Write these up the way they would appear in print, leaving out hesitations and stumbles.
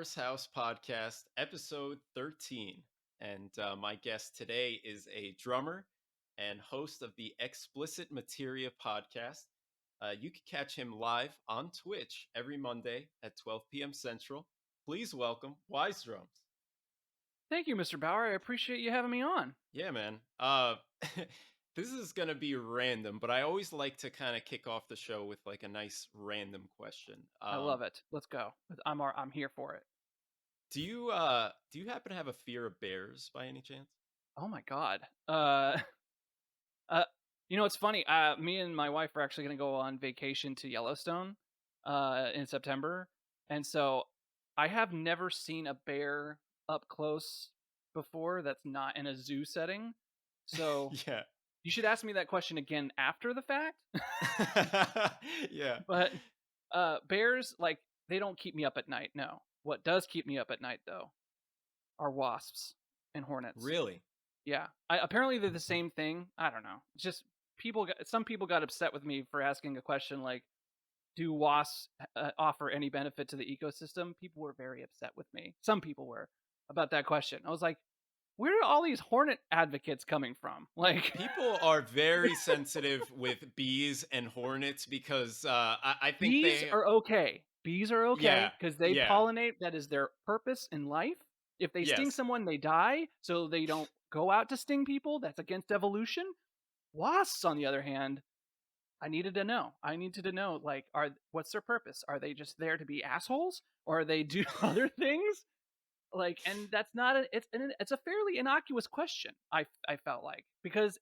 Bauer's House podcast, episode 13. And my guest today is a drummer and host of the Explicit Materia podcast. You can catch him live on Twitch every Monday at 12 p.m. Central. Please welcome WiseDrums. Thank you, Mr. Bauer. I appreciate you having me on. Yeah, man. This is going to be random, but I always like to kind of kick off the show with like a nice random question. I love it. Let's go. I'm here for it. Do you happen to have a fear of bears by any chance? Oh my god. Uh, it's funny. Me and my wife are actually going to go on vacation to Yellowstone, in September, and so I have never seen a bear up close before. That's not in a zoo setting. So Yeah. you should ask me that question again after the fact. Yeah. But bears, like, they don't keep me up at night. No. What does keep me up at night though are wasps and hornets. Really? Yeah, apparently they're the same thing. I don't know. It's just some people got upset with me for asking a question like, "Do wasps offer any benefit to the ecosystem?" People were very upset with me. Some people were about that question. I was like, "Where are all these hornet advocates coming from?" Like, People are very sensitive with bees and hornets because I think bees they, are okay. Bees are okay yeah, because they yeah, pollinate. That is their purpose in life. If they sting yes. someone, they die. So they don't go out to sting people. That's against evolution. Wasps, on the other hand, I needed to know. I needed to know, like, what's their purpose? Are they just there to be assholes, or they do other things? Like, and that's not it's a fairly innocuous question. I felt like, because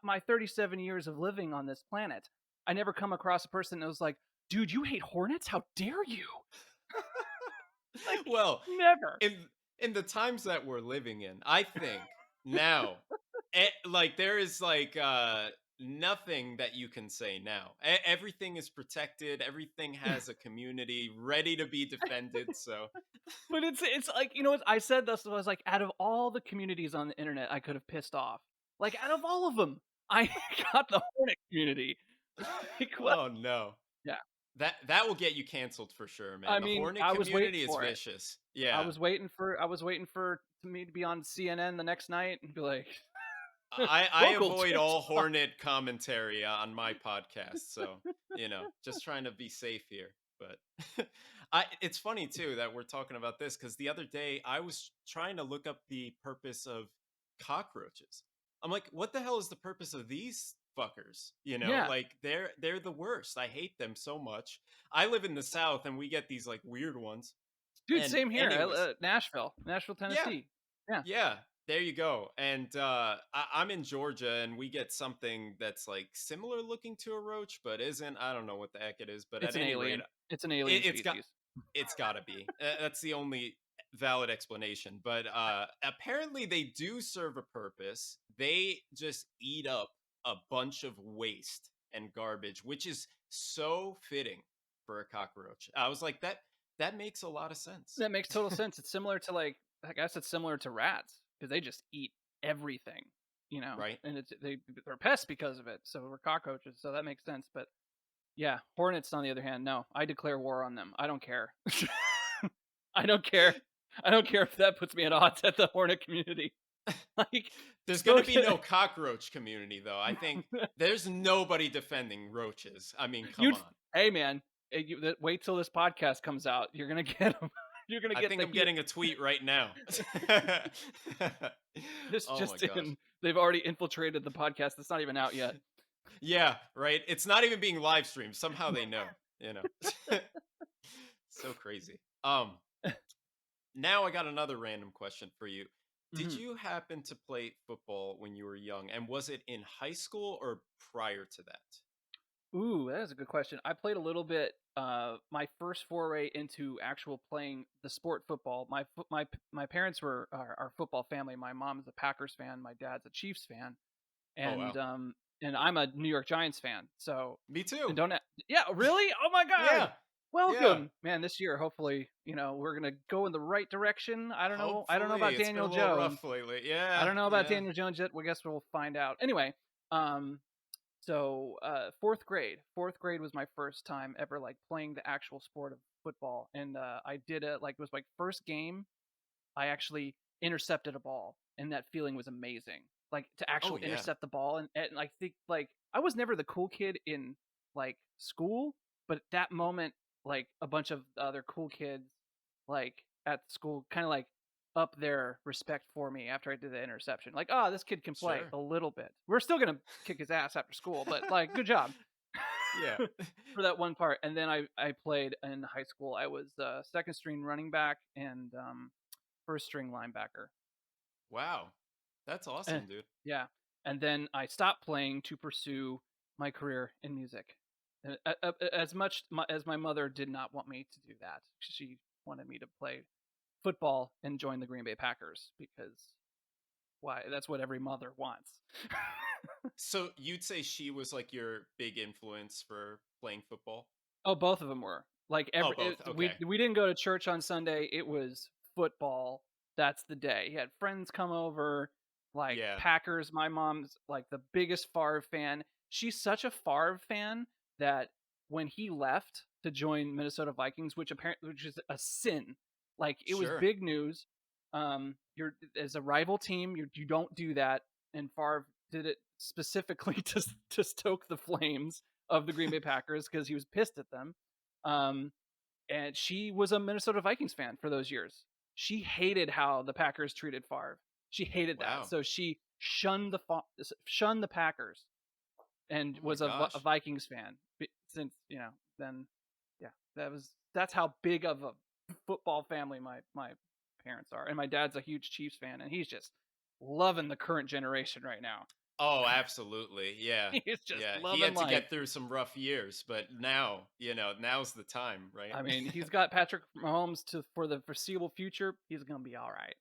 my 37 years of living on this planet, I never come across a person that was like, "Dude, you hate hornets? How dare you?" Like, Well, never. in the times that we're living in, I think now, like there is like nothing that you can say now. Everything is protected. Everything has a community ready to be defended. So But it's like, what I said this, I was like, out of all the communities on the internet I could have pissed off, like, out of all of them, I got the Hornet community. Like, what? oh no. Yeah. That will get you canceled for sure, man. I The mean, Hornet I was waiting community is for it. vicious. Yeah. I was waiting for me to be on CNN the next night and be like, I "Local avoid all TikTok." Hornet commentary on my podcast, so just trying to be safe here. But I it's funny too that we're talking about this because the other day I was trying to look up the purpose of cockroaches. I'm like, what the hell is the purpose of these fuckers? Yeah. Like they're the worst. I hate them so much. I live in the South and we get these like weird ones. Dude, And same here, anyways, Nashville, yeah, Tennessee. Yeah. yeah, there you go. And I'm in Georgia, and we get something that's like similar looking to a roach, but isn't. I don't know what the heck it is, but It's at an any rate, alien. It's an alien it's got species. it's got to be. That's the only valid explanation. But apparently, they do serve a purpose. They just eat up a bunch of waste and garbage, which is so fitting for a cockroach. I was like, that makes a lot of sense. That makes total sense. It's similar to, like, I guess it's similar to rats because they just eat everything, Right? and they're pests because of it. So we're cockroaches, so that makes sense. But yeah, hornets on the other hand, no, I declare war on them. I don't care. I don't care. I don't care if that puts me at odds at the hornet community. Like, There's going go to be no get cockroach community, though. I think there's nobody defending roaches. I mean, come you. on. Hey, man, wait till this podcast comes out. You're gonna get them. You're gonna I get think the I'm heat. getting a tweet right now. This Oh just my gosh. in. They've already infiltrated the podcast. That's not even out yet. Yeah, right. It's not even being live streamed. Somehow they know, you know. So crazy. Now I got another random question for you. Did Mhm. you happen to play football when you were young? And was it in high school or prior to that? Ooh, that is a good question. I played a little bit. My first foray into actual playing the sport football. My parents were our football family. My mom is a Packers fan. My dad's a Chiefs fan, Oh and wow. um, and I'm a New York Giants fan. So, Me and too. don't yeah, really? Oh my God! Yeah. Yeah. Welcome, man. This year, hopefully, we're gonna go in the right direction. I don't know. I don't know Hopefully, about it's been a Daniel little Jones. rough lately. I Yeah, don't know about yeah. Daniel Jones yet. We guess we'll find out. Anyway, um, so fourth grade was my first time ever like playing the actual sport of football, and I did it like it was my first game. I actually intercepted a ball, and that feeling was amazing. Like to Oh actually yeah, intercept the ball, and I think like I was never the cool kid in like school, but that moment, like a bunch of the other cool kids, like at school, kind of like up their respect for me after I did the interception. Like, oh, this kid can play sure. a little bit. We're still gonna kick his ass after school, but like, good job Yeah. for that one part. And then I played in high school. I was second string running back and first string linebacker. Wow. That's Eh, awesome, dude. yeah. And then I stopped playing to pursue my career in music. As much as my mother did not want me to do that, she wanted me to play football and join the Green Bay Packers because why? That's what every mother wants. So you'd say she was like your big influence for playing football? Oh, both of them were. Like Oh, both. we Okay. we didn't go to church on Sunday. It was football. That's the day. He had friends come over, like Yeah. Packers. My mom's like the biggest Favre fan. She's such a Favre fan that when he left to join Minnesota Vikings, which is a sin, like it was Sure. big news. You're as a rival team, you don't do that, and Favre did it specifically to stoke the flames of the Green Bay Packers because he was pissed at them. Um, and she was a Minnesota Vikings fan for those years. She hated how the Packers treated Favre. She hated that, Wow. so she shunned the Packers and Oh my was a gosh. Vikings fan since then yeah that's how big of a football family my parents are, and my dad's a huge Chiefs fan, and he's just loving the current generation right now. Oh, absolutely. Yeah. He's just Yeah. He loving had to life. get through some rough years, but now, now's the time, right? I mean, he's got Patrick Mahomes to for the foreseeable future. He's gonna be all right.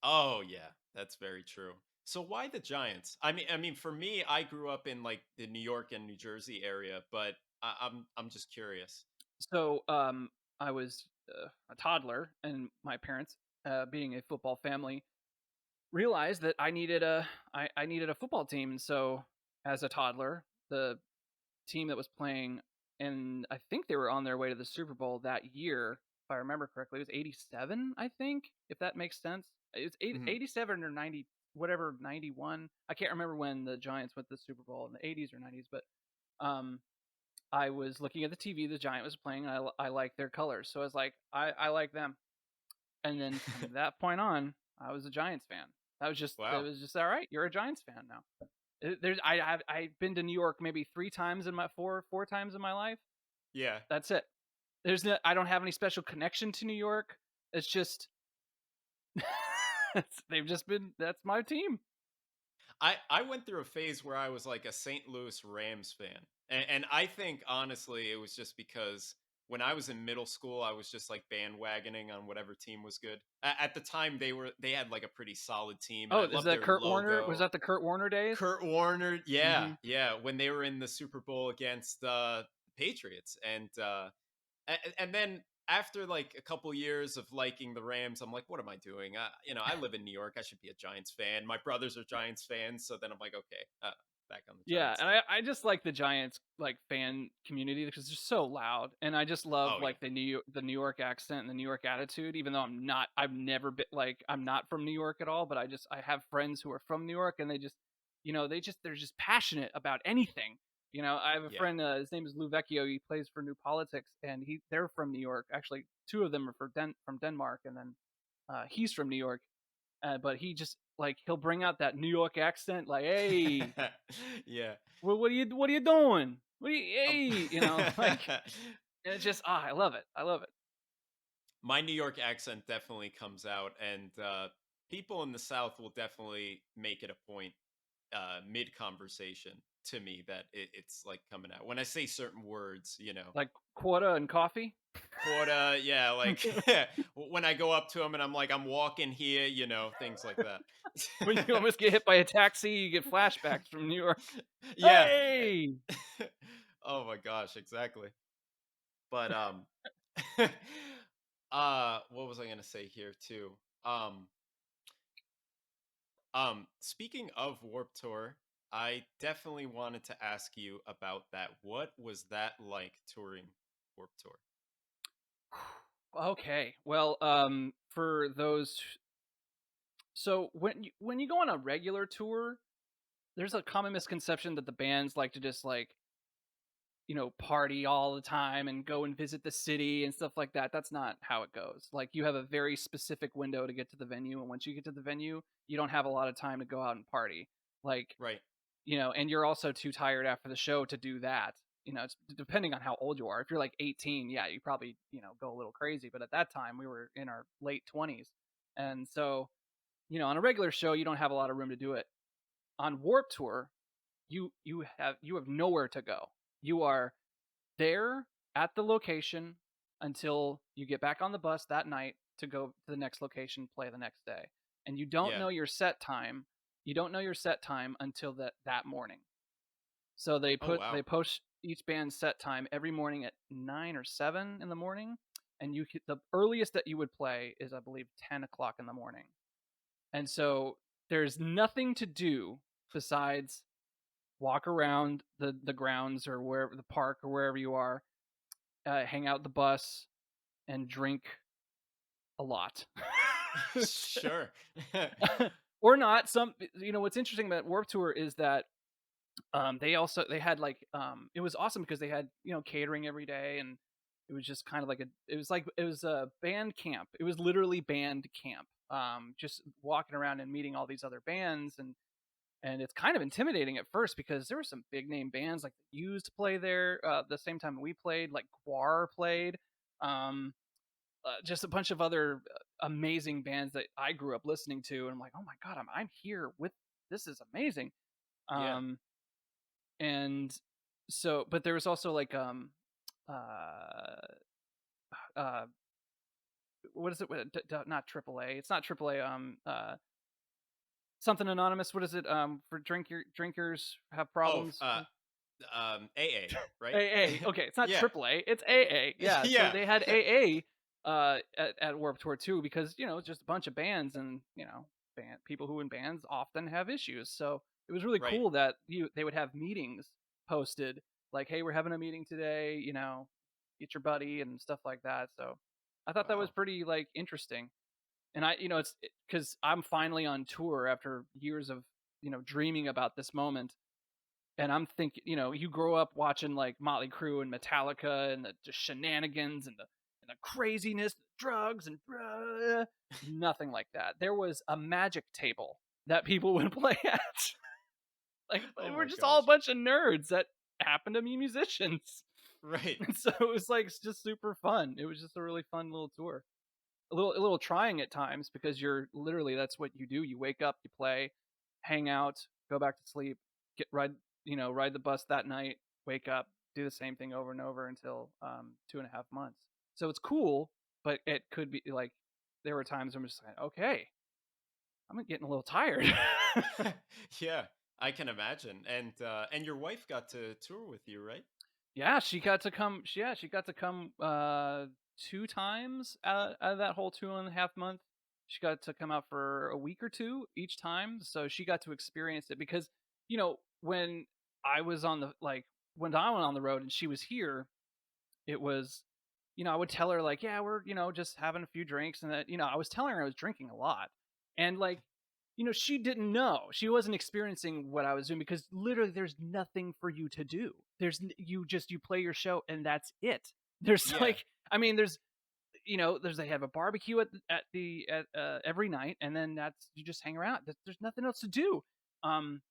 Oh, yeah. That's very true. So why the Giants? I mean, for me, I grew up in like the New York and New Jersey area, but I'm just curious. So, I was a toddler, and my parents, being a football family, realized that I needed a football team. And so, as a toddler, the team that was playing, and I think they were on their way to the Super Bowl that year, if I remember correctly, it was '87. I think, if that makes sense, it was Mhm. 87 or 90, whatever, 91. I can't remember when the Giants went to the Super Bowl in the '80s or '90s, but um, I was looking at the TV the Giant was playing, and I like their colors, so I was like, I like them. And then from that point on, I was a Giants fan. It Wow. was just all right. You're a Giants fan now. I've been to New York maybe three times in my four times in my life. Yeah. That's it. There's no I don't have any special connection to New York. It's just they've just been that's my team. I went through a phase where I was like a St. Louis Rams fan. And I think honestly it was just because when I was in middle school, I was just like bandwagoning on whatever team was good. At the time they had like a pretty solid team and Oh, I is loved that their Kurt Warner? Was logo. that the Kurt Warner days? Kurt Warner, yeah, Hmm. yeah, when they were in the Super Bowl against the Patriots, and then after like a couple years of liking the Rams, I'm like, what am I doing? I live in New York. I should be a Giants fan. My brothers are Giants fans, so then I'm like, okay, back on the Yeah, Giants and then. I just like the Giants like fan community because they're so loud, and I just love Oh yeah, like the New York accent and the New York attitude. Even though I've never been like I'm not from New York at all, but I have friends who are from New York, and they're just passionate about anything. I have a yeah. friend, his name is Lou Vecchio. He plays for New Politics, and they're from New York. Actually, two of them are from Denmark, and then he's from New York. But he just like he'll bring out that New York accent, like, "Hey, Yeah. what are you doing? Um, Hey, like, and it's just I love it. I love it. my New York accent definitely comes out, and people in the South will definitely make it a point mid conversation to me that it's like coming out when I say certain words. Like quota and coffee. Quota, yeah, like when I go up to him and I'm like, I'm walking here, things like that. When you almost get hit by a taxi, you get flashbacks from New York. Yeah. Hey, Oh my gosh, exactly. But what was I gonna say here too? Speaking of Warp Tour, I definitely wanted to ask you about that. What was that like touring Warp Tour? Okay. Well, for those, so when you go on a regular tour, there's a common misconception that the bands like to just like, party all the time and go and visit the city and stuff like that. That's not how it goes. Like, you have a very specific window to get to the venue, and once you get to the venue, you don't have a lot of time to go out and party. Like, Right. and you're also too tired after the show to do that. It's depending on how old you are. If you're like 18, yeah, you probably, go a little crazy. But at that time, we were in our late 20s. And so, on a regular show, you don't have a lot of room to do it. On Warp Tour, you have nowhere to go. You are there at the location until you get back on the bus that night to go to the next location, play the next day. And you don't Yeah. know your set time. You don't know your set time until that morning. So Oh they wow. post each band's set time every morning at 9 or 7 in the morning, and the earliest that you would play is, I believe, 10 o'clock in the morning. And so there's nothing to do besides walk around the grounds or wherever, the park or wherever you are, hang out the bus and drink a lot. Sure. Or not. What's interesting about Warp Tour is that they had like it was awesome because they had catering every day, and it was just kind of like it was a band camp. It was literally band camp. Just walking around and meeting all these other bands, and it's kind of intimidating at first because there were some big name bands like the Used play there the same time we played, like Guar played, um, just a bunch of other amazing bands that I grew up listening to, and I'm like, oh my god, I'm here with this is amazing. Yeah. Um, and so, but there was also like uh uh what is it? Not AAA. It's not AAA. Something anonymous. What is it? For drinkers have Oh, problems. AA, right? AA. Okay, it's not Yeah. AAA. It's AA. Yeah. So Yeah. they had AA at Warped Tour too, because it's just a bunch of bands, and people who in bands often have issues. So it was really Right. cool that they would have meetings posted, like, hey, we're having a meeting today. Get your buddy and stuff like that. So I thought that was Wow. pretty like interesting. And it's because I'm finally on tour after years of dreaming about this moment, and I'm thinking, you grow up watching like Motley Crue and Metallica and the just shenanigans and the craziness, drugs and nothing like that. There was a magic table that people would play at. Like, Oh we're my just all a gosh. bunch of nerds that happen to be musicians. Right. And so it was like just super fun. It was just a really fun little tour. A little trying at times because you're literally, that's what you do. You wake up, you play, hang out, go back to sleep, ride the bus that night, wake up, do the same thing over and over until 2.5 months. So it's cool, but it could be like there were times I'm just like, okay, I'm getting a little tired. Yeah, I can imagine. And your wife got to tour with you, right? Yeah, she got to come. She got to come 2 times out of that whole 2.5 month. She got to come out for a week or two each time, so she got to experience it. Because when I was on the like when I went on the road and she was here, it was, I would tell her like, yeah, we're just having a few drinks, and that I was telling her I was drinking a lot, and like, she didn't know, she wasn't experiencing what I was doing because literally there's nothing for you to do. You play your show and that's it. There's Yeah. like, I mean, they have a barbecue at every night, and then that's you just hang around. There's nothing else to do. Um,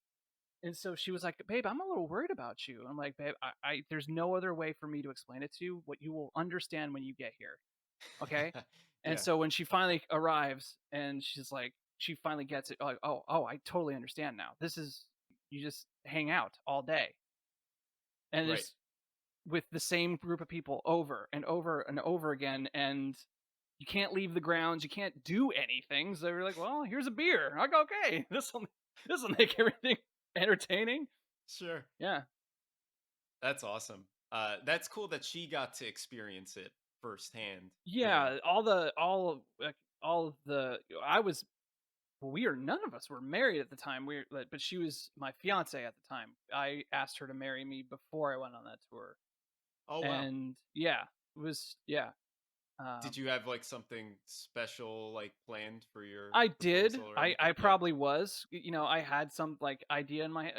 and so she was like, "Babe, I'm a little worried about you." I'm like, "Babe, I there's no other way for me to explain it to you. What you will understand when you get here, okay?" And Yeah. so when she finally arrives and she's like, she finally gets it. Like, oh, I totally understand now. This is you just hang out all day, and Right. it's with the same group of people over and over and over again, and you can't leave the grounds. You can't do anything. So we're like, well, here's a beer. I go, okay, this will make everything entertaining. Sure. Yeah. That's awesome. That's cool that she got to experience it firsthand. Yeah, all of the I was well, we are none of us were married at the time. But she was my fiance at the time. I asked her to marry me before I went on that tour. Oh wow. And yeah, it was yeah. Did you have like something special like planned for your I did. proposal or I anything? Yeah. probably was. I had some like idea in my head,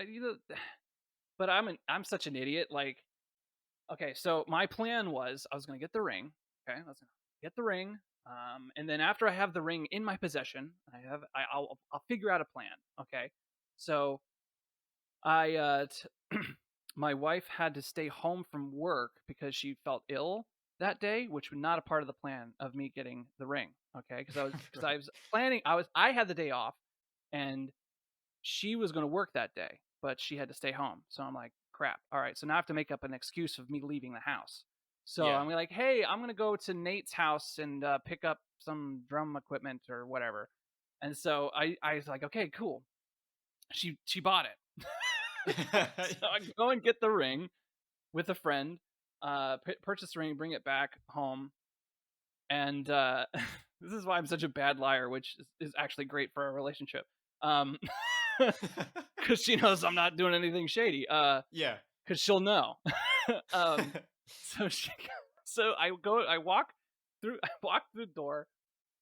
but I'm such an idiot. Like, okay, so my plan was I was gonna get the ring. Okay, I was gonna get the ring. And then after I have the ring in my possession, I'll figure out a plan. Okay, so my wife had to stay home from work because she felt ill that day, which was not a part of the plan of me getting the ring. Okay, because I Right. was planning. I had the day off, and she was going to work that day, but she had to stay home. So I'm like, crap. All right, so now I have to make up an excuse of me leaving the house. So Yeah. I'm like, hey, I'm going to go to Nate's house and pick up some drum equipment or whatever. And so I was like, okay, cool. She bought it. So I go and get the ring with a friend, purchase the ring, bring it back home, and this is why I'm such a bad liar, which is actually great for our relationship. Um, because she knows I'm not doing anything shady. Yeah. Because she'll know. um, so she, so I walk through, I walk through the door,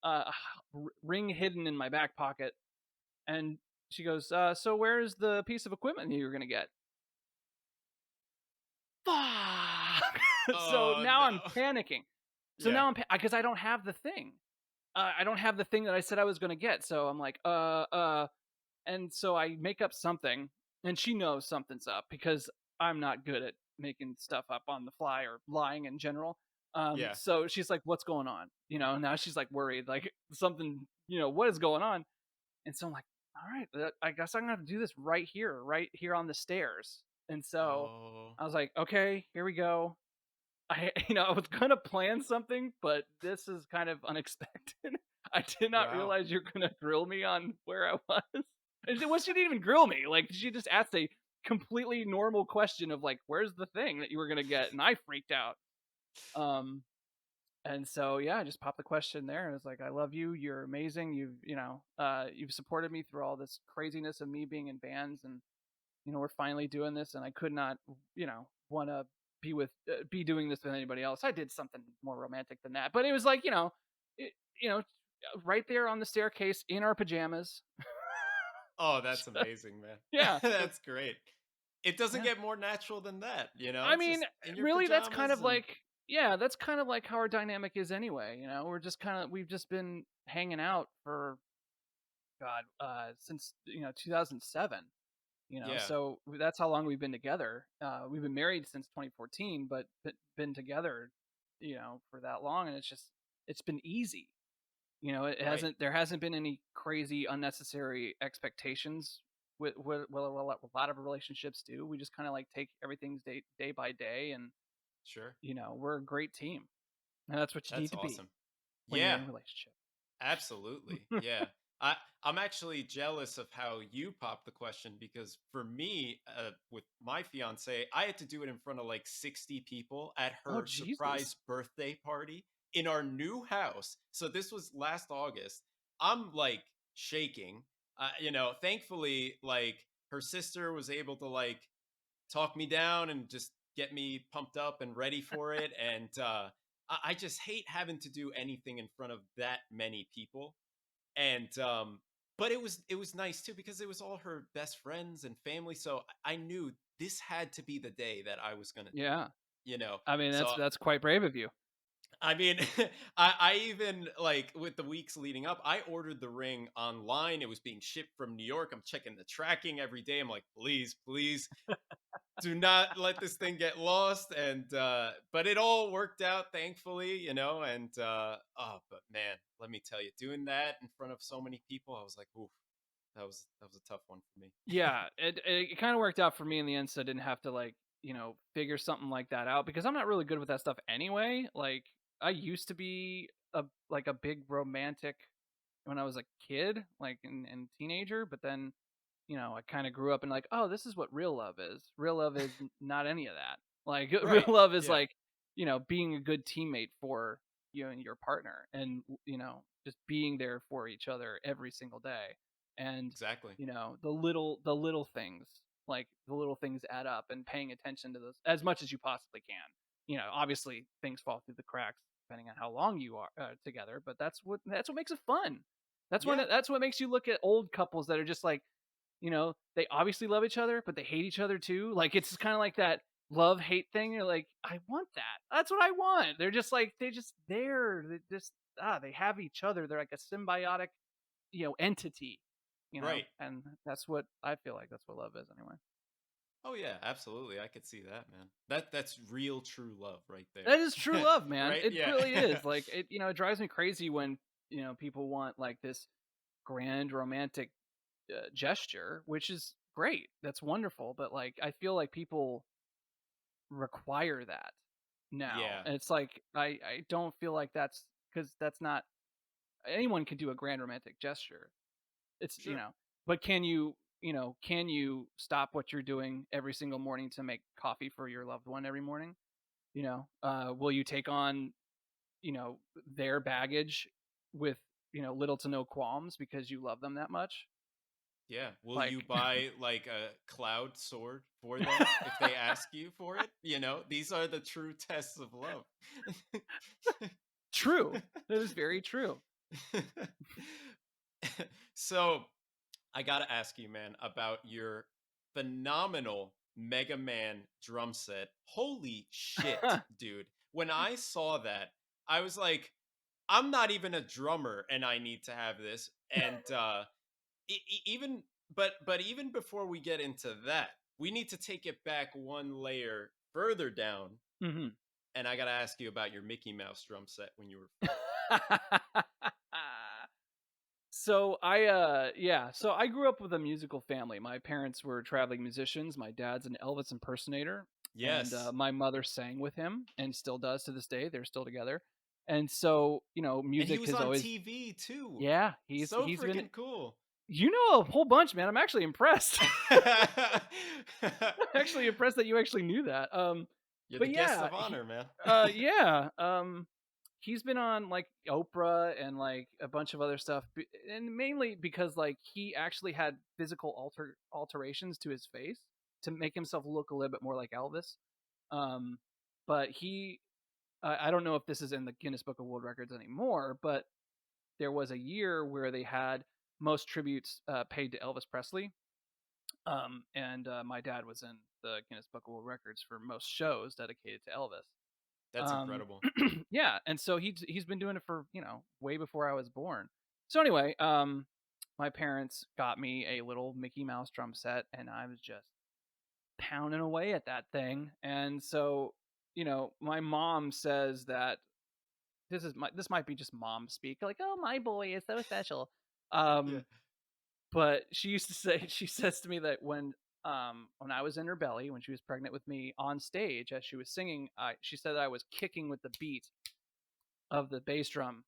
uh, ring hidden in my back pocket, and she goes, "So where's the piece of equipment you were gonna get?" Fuck. So Oh now I'm no. panicking. So Yeah. now because I don't have the thing. I don't have the thing that I said I was gonna get. So I'm like, and so I make up something, and she knows something's up because I'm not good at making stuff up on the fly or lying in general. Yeah. So she's like, "What's going on?" Now she's like worried, like something, what is going on? And so I'm like, "All right, I guess I'm gonna have to do this right here on the stairs." And so Oh. I was like, "Okay, here we go." I was gonna plan something, but this is kind of unexpected. I did not Wow. realize you're gonna grill me on where I was. She didn't even grill me. Like she just asked a completely normal question of like, "Where's the thing that you were gonna get?" And I freaked out. Um, and so yeah, I just popped the question there. It was like, "I love you. You're amazing. You've supported me through all this craziness of me being in bands, and we're finally doing this, and I could not, want to be doing this with anybody else." I did something more romantic than that, but it was like, it, you know, right there on the staircase in our pajamas. Oh, that's amazing, man. Yeah, That's great. It doesn't yeah. get more natural than that, I It's mean, just in your really, that's kind pajamas of and like, yeah, that's kind of like how our dynamic is anyway. We've just been hanging out for God, since 2007. yeah, So that's how long we've been together. We've been married since 2014, but been together, for that long, and it's been easy. right. There hasn't been any crazy unnecessary expectations with a lot of relationships do. We just kind of like take everything day by day, and Sure. we're a great team, and that's what you need That's to be awesome. when you're in Yeah. a relationship. Absolutely. Yeah. I'm actually jealous of how you popped the question because for me, with my fiance, I had to do it in front of like 60 people at Oh her Jesus! surprise birthday party in our new house. So this was last August. I'm like shaking. Thankfully, like her sister was able to like talk me down and just get me pumped up and ready for it. And I just hate having to do anything in front of that many people. And but it was nice too because it was all her best friends and family. So I knew this had to be the day that I was gonna do it. Yeah, You know, I mean so that's quite brave of you. I mean, I even like with the weeks leading up, I ordered the ring online. It was being shipped from New York. I'm checking the tracking every day. I'm like, please, please, do not let this thing get lost. And but it all worked out thankfully, and but man, let me tell you, doing that in front of so many people, I was like, oof, that was a tough one for me. Yeah, it kind of worked out for me in the end, so I didn't have to like figure something like that out because I'm not really good with that stuff anyway. Like I used to be a big romantic when I was a kid, like and teenager, but then I kind of grew up and like, oh, this is what real love is. Real love is not any of that. Like real Right. love is Yeah, like being a good teammate for you and your partner, and just being there for each other every single day. And exactly. the little things, like the little things add up, and paying attention to those as much as you possibly can. Obviously things fall through the cracks, depending on how long you are together. But that's what makes it fun. Yeah, That's what makes you look at old couples that are just like, they obviously love each other, but they hate each other too. Like it's kind of like that love hate thing. You're like, I want that. That's what I want. They're just like they just there. They just they have each other. They're like a symbiotic, entity. right. And that's what I feel like. That's what love is anyway. Oh yeah, absolutely. I could see that, man. That's real true love right That is true there. love, man. Right? It Yeah. really is. Like it drives me crazy when people want like this grand romantic gesture, which is great. That's wonderful. But like, I feel like people require that now, Yeah. and it's like I don't feel like that's because that's not anyone can do a grand romantic gesture. It's Sure. but can you stop what you're doing every single morning to make coffee for your loved one every morning? Will you take on their baggage with little to no qualms because you love them that much? Yeah. Will you Like, buy like a cloud sword for them if they ask you for it? These are the true tests of love. true. That is very true. So, I got to ask you, man, about your phenomenal Mega Man drum set. Holy shit, dude. When I saw that, I was like, I'm not even a drummer and I need to have this. And even but even before we get into that, we need to take it back one layer further down, Mhm. and I got to ask you about your Mickey Mouse drum set when you were 4. So I grew up with a musical family. My parents were traveling musicians. My dad's an Elvis impersonator, and Yes. my mother sang with him and still does to this day. They're still together. And so, And he music was has on always TV too. yeah, So he's been freaking cool. a whole bunch, man. I'm actually impressed. I'm actually impressed that you actually knew that. You're the But guest yeah, of honor, man. yeah, he's been on like Oprah and like a bunch of other stuff, and mainly because like he actually had physical alterations to his face to make himself look a little bit more like Elvis. Um, but I don't know if this is in the Guinness Book of World Records anymore, but there was a year where they had most tributes paid to Elvis Presley. And my dad was in the Guinness Book of World Records for most shows dedicated to Elvis. That's Um, incredible. yeah, and so he's been doing it for way before I was born. So anyway, my parents got me a little Mickey Mouse drum set, and I was just pounding away at that thing. And so my mom says that this might be just mom speak, like, oh, my boy is so special. Yeah. Um, but she used to say she says to me that when I was in her belly, when she was pregnant with me on stage as she was singing, she said that I was kicking with the beat of the bass drum.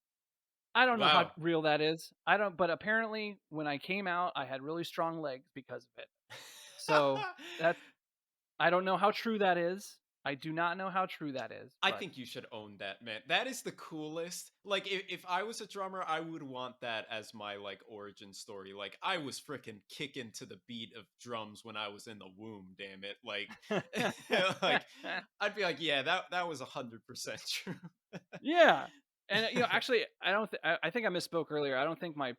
I don't know how Wow. real that is. I don't, but apparently when I came out, I had really strong legs because of it. So that's I don't know how true that is. I do not know how true that is, I but think you should own that, man. That is the coolest. Like, if I was a drummer, I would want that as my like origin story. Like, I was freaking kicking to the beat of drums when I was in the womb. Damn it! Like, like I'd be like, yeah, that was 100% true. yeah. And actually, I don't. I think I misspoke earlier. I don't think my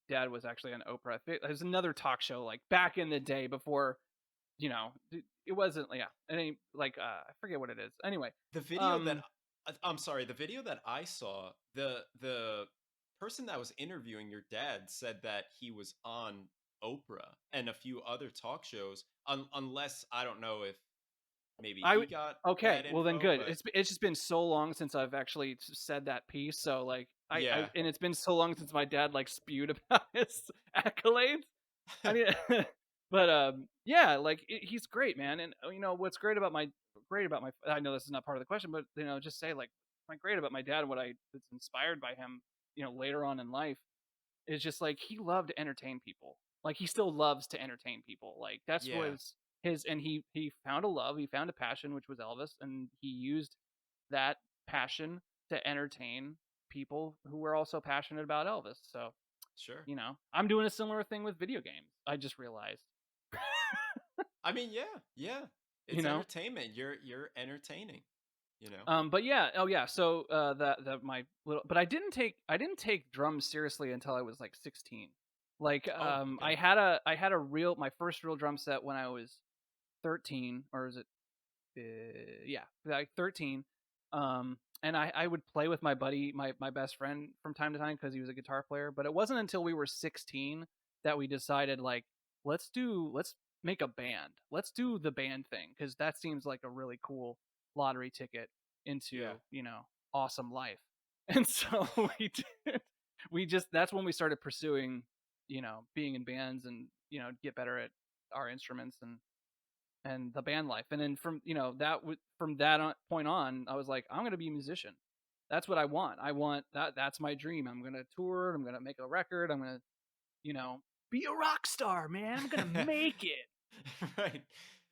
dad was actually on Oprah. There's another talk show like back in the day before it wasn't. Yeah, any like I forget what it is. Anyway, The video that um, I'm sorry, the video that I saw, the person that was interviewing your dad said that he was on Oprah and a few other talk shows, unless I don't know if maybe I he would got okay. that Well, then info, good. but It's just been so long since I've actually said that piece. So like I yeah. and it's been so long since my dad like spewed about his accolades. I mean, but yeah, like he's great, man. And what's great about my I know this is not part of the question, but just say like my great about my dad and what I was inspired by him, later on in life is just like he loved to entertain people. Like he still loves to entertain people. Like that's Yeah, was his, and he found a love, he found a passion, which was Elvis, and he used that passion to entertain people who were also passionate about Elvis. So sure. I'm doing a similar thing with video games. I just realized, I mean, yeah, yeah. you It's know, entertainment. You're entertaining. you know? But yeah, oh yeah. So the my little, but I didn't take drums seriously until I was like 16. Like Oh, okay. I had a real my first real drum set when I was 13, or is it yeah, like 13. And I would play with my buddy, my best friend from time to time because he was a guitar player. But it wasn't until we were 16 that we decided like let's make a band. Let's do the band thing because that seems like a really cool lottery ticket Yeah. into awesome life. And so we did. We just that's when we started pursuing being in bands and get better at our instruments and the band life. And then from from that point on, I was like, I'm gonna be a musician. That's what I want. I want that. That's my dream. I'm gonna tour. I'm gonna make a record. I'm gonna you know be a rock star, man. I'm gonna make it. Right.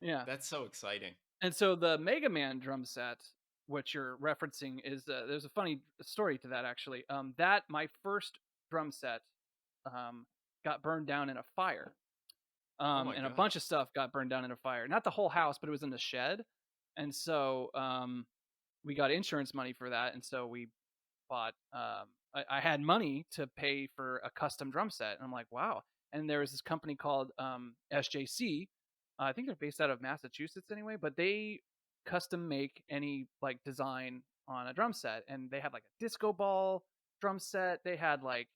Yeah. That's so exciting. And so the Mega Man drum set, what you're referencing, is there's a funny story to that actually. That my first drum set um, got burned down in a fire. Oh my And a bunch gosh. of stuff got burned down in a fire. Not the whole house, but it was in the shed. And so we got insurance money for that. And so we bought. I had money to pay for a custom drum set, and I'm like, wow. And there was this company called SJC. I think they're based out of Massachusetts anyway, but they custom make any like design on a drum set. And they had like a disco ball drum set. They had like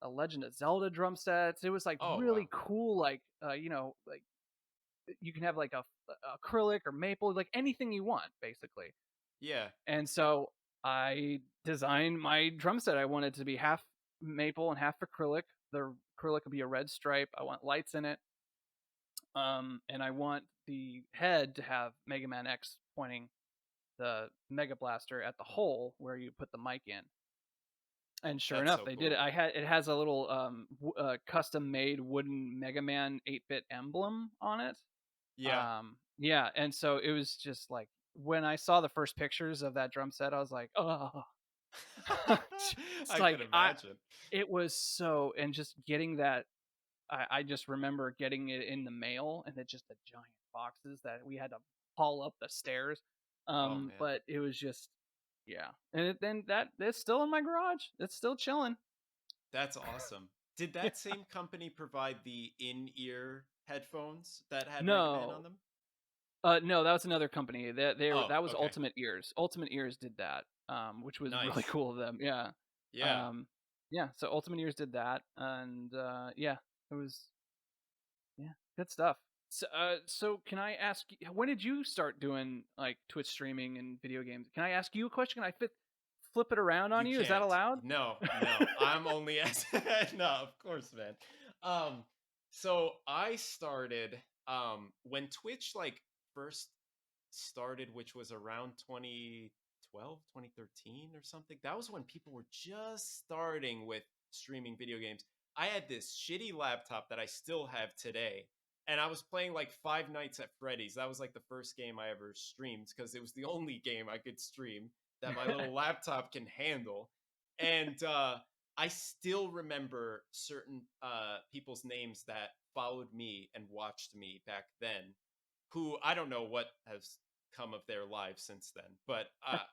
a Legend of Zelda drum sets. It was like Oh, really wow. cool, like like you can have like a acrylic or maple, like anything you want, basically. Yeah. And so I designed my drum set. I wanted to be half maple and half acrylic. The acrylic would be a red stripe. I want lights in it. And I want the head to have Mega Man X pointing the Mega Blaster at the hole where you put the mic in. And sure That's enough, so they did it. cool. It has a little custom made wooden Mega Man 8-bit emblem on it. Yeah. Yeah, and so it was just like when I saw the first pictures of that drum set, I was like, oh, it's I could like I imagine. it was so, and just getting that, I just remember getting it in the mail and it's just the giant boxes that we had to haul up the stairs. Oh man. But it was just yeah, and then it's still in my garage. It's still chilling. That's awesome. Did Yeah. that same company provide the in-ear headphones that had Mega Man on No, them? no, that was another company. Oh, That was okay. Ultimate Ears. Ultimate Ears did that, which was really Nice. cool of them. Yeah, Yeah. um, yeah. So Ultimate Ears did that, and yeah, it was yeah, good stuff. So can I ask you, when did you start doing like Twitch streaming and video games? Can I ask you a question? Can I flip it around on You you? Is that can't. allowed? No, no. I'm only as no, of course, man. Um, so I started when Twitch like first started, which was around 2012, 2013 or something. That was when people were just starting with streaming video games. I had this shitty laptop that I still have today. And I was playing like Five Nights at Freddy's. That was like the first game I ever streamed because it was the only game I could stream that my little laptop can handle. And I still remember certain people's names that followed me and watched me back then, who I don't know what has come of their lives since then, but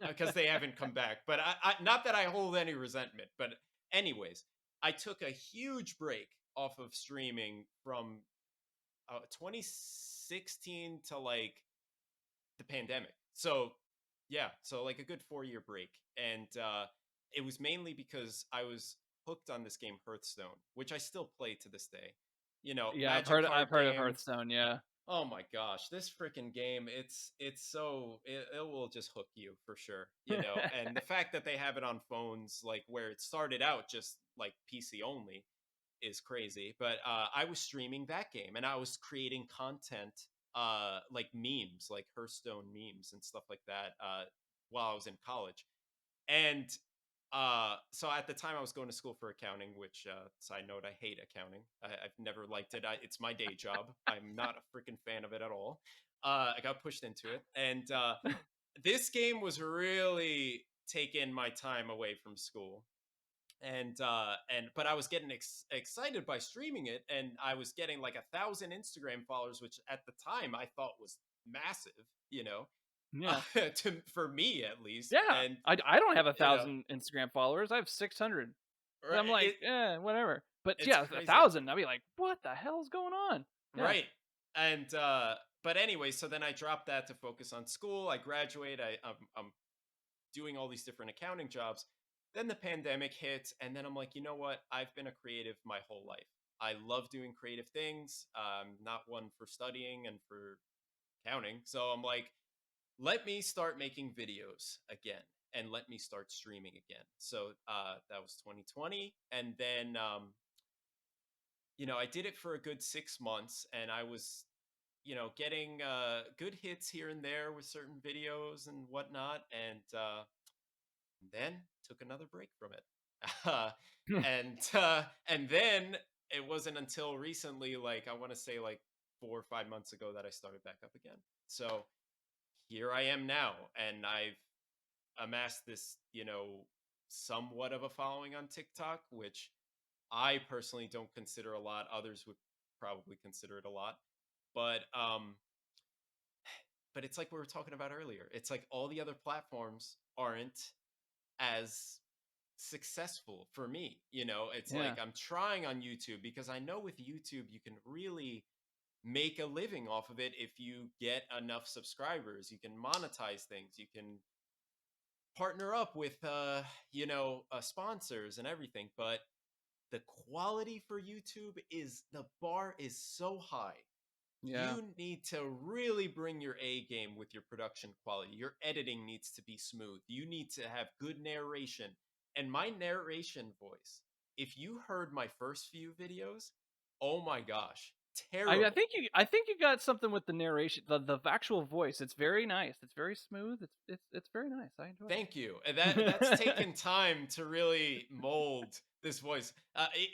because they haven't come back. But not that I hold any resentment. But anyways, I took a huge break off of streaming from 2016 to like the pandemic. So yeah, so like a good 4 year break, and it was mainly because I was hooked on this game Hearthstone, which I still play to this day. You know, Yeah, Magic I've card heard of game. Hearthstone. Yeah, Oh my gosh, this freaking game, it's so it will just hook you for sure, you know. And the fact that they have it on phones, like where it started out just like PC only, is crazy. But I was streaming that game and I was creating content, like memes, like Hearthstone memes and stuff like that, while I was in college. And so at the time I was going to school for accounting, which side note, I hate accounting. I've never liked it. It's my day job. I'm not a freaking fan of it at all. I got pushed into it, and this game was really taking my time away from school. And but I was getting excited by streaming it, and I was getting like 1,000 Instagram followers, which at the time I thought was massive, you know. Yeah. for me at least. Yeah. And I don't have a you know, 1,000 Instagram followers. I have 600. right, I'm like, whatever. But it's yeah, a crazy. 1,000. I'd be like, what the hell's going on? Yeah. Right. And but anyway, so then I dropped that to focus on school. I graduate. I'm doing all these different accounting jobs. Then the pandemic hit, and then I'm like, you know what? I've been a creative my whole life. I love doing creative things. Not one for studying and for accounting. So I'm like, let me start making videos again and let me start streaming again. So that was 2020. And then, I did it for a good 6 months, and I was getting good hits here and there with certain videos and whatnot. And then took another break from it. Uh, and then it wasn't until recently, like I want to say like 4 or 5 months ago, that I started back up again. So here I am now, and I've amassed this, somewhat of a following on TikTok, which I personally don't consider a lot. Others would probably consider it a lot. But it's like we were talking about earlier. It's like all the other platforms aren't as successful for me. It's Yeah. like I'm trying on YouTube because I know with YouTube you can really make a living off of it if you get enough subscribers. You can monetize things. You can partner up with sponsors and everything, but the quality for YouTube is the bar is so high. Yeah. You need to really bring your A game with your production quality. Your editing needs to be smooth. You need to have good narration. And my narration voice, if you heard my first few videos, oh my gosh, I mean, terrible. I think you got something with the narration, the actual voice. It's very nice. It's very smooth. It's very nice. I enjoy Thank you. And that's it. taken time to really mold this voice.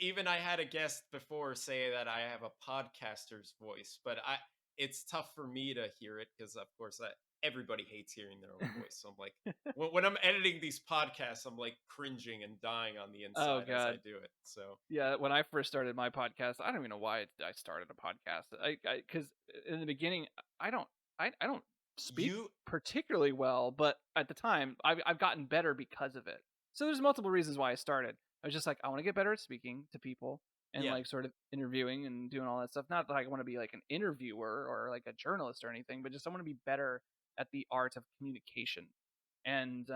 Even I had a guest before say that I have a podcaster's voice, but it's tough for me to hear it because, of course, everybody hates hearing their own voice. So I'm like, when I'm editing these podcasts, I'm like cringing and dying on the Oh inside as I god. do it. So Yeah, when I first started my podcast, I don't even know why I started a podcast. Because in the beginning, I don't speak you, particularly well, but at the time, I've gotten better because of it. So there's multiple reasons why I started. I was just like, I want to get better at speaking to people and yeah, like sort of interviewing and doing all that stuff. Not that I want to be like an interviewer or like a journalist or anything, but just I want to be better at the art of communication. And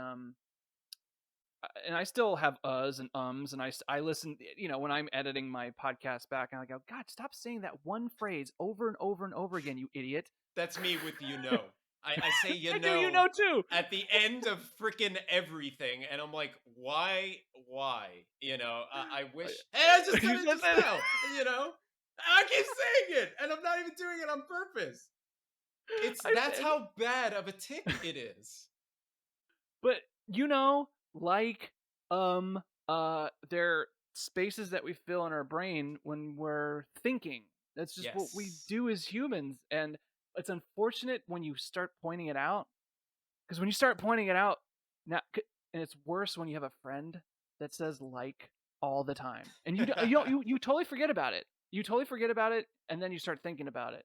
and I still have uhs and ums, and I listen, when I'm editing my podcast back, and I go, God, stop saying that one phrase over and over and over again, you idiot. that's me with I say I do, too. at the end of freaking everything, and I'm like, why? I wish. Hey, I just done You it said just that. now. I keep saying it, and I'm not even doing it on purpose. That's I, how bad of a tick it is. but like they're spaces that we fill in our brain when we're thinking. That's just what we Yes. do as humans, and it's unfortunate when you start pointing it out. Because when you start pointing it out, now, and it's worse when you have a friend that says like all the time, and you totally forget about it. You totally forget about it, and then you start thinking about it.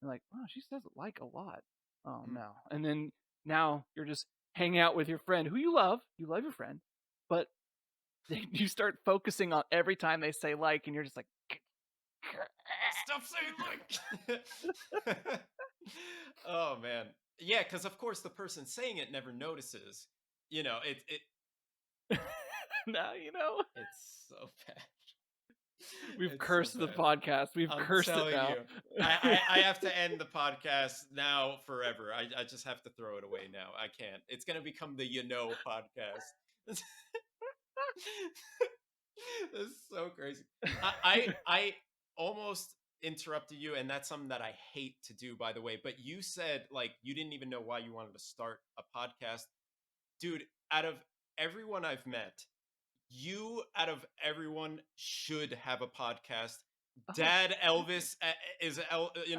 You're like, oh, she says like a lot. Oh Mm. no, and then now you're just hanging out with your friend who you love. You love your friend, but you start focusing on every time they say like, and you're just like, Stop saying like. Oh man, yeah, because of course the person saying it never notices. now It's so bad. we've It's so cursed the bad. podcast. We've I'm cursed it telling now. you. I have to end the podcast now forever. I just have to throw it away now. I can't. It's gonna become the podcast. This is so crazy. I almost interrupted you, and that's something that I hate to do, by the way. But you said like you didn't even know why you wanted to start a podcast. Dude, out of everyone I've met, you out of everyone should have a podcast. Oh, Dad thank you. Elvis is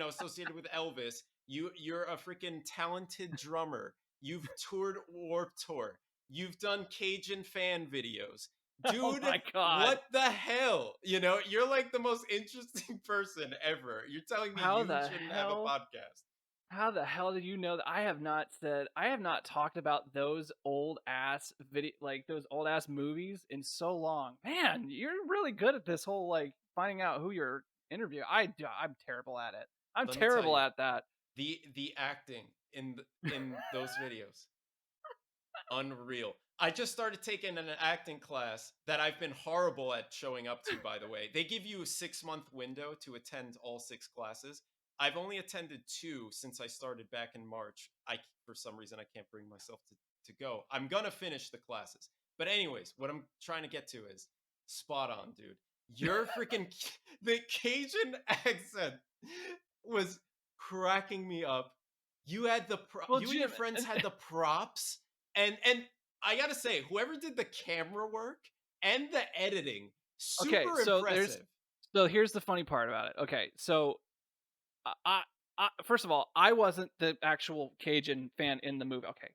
associated with Elvis. You're a freaking talented drummer. You've toured Warped Tour. You've done Cajun fan videos. Oh Dude, my god. what the hell? You're like the most interesting person ever. You're telling me How you the shouldn't have a hell? podcast. How the hell did you know that I have not talked about those old ass video like those old ass movies in so long. Man, you're really good at this whole like finding out who you're interviewing. I'm terrible at it. I'm Let me tell terrible you, at that. the acting in those videos, unreal. I just started taking an acting class that I've been horrible at showing up to, by the way. They give you a 6-month window to attend all 6 classes. I've only attended 2 since I started back in March. For some reason I can't bring myself to go. I'm gonna finish the classes. But anyways, what I'm trying to get to is spot on, dude. Your freaking the Cajun accent was cracking me up. Well, You and your Jim, friends had the props, and I gotta say, whoever did the camera work and the editing, okay, super impressive. so here's the funny part about it. Okay, so I, first of all, I wasn't the actual Cajun fan in the movie. Okay,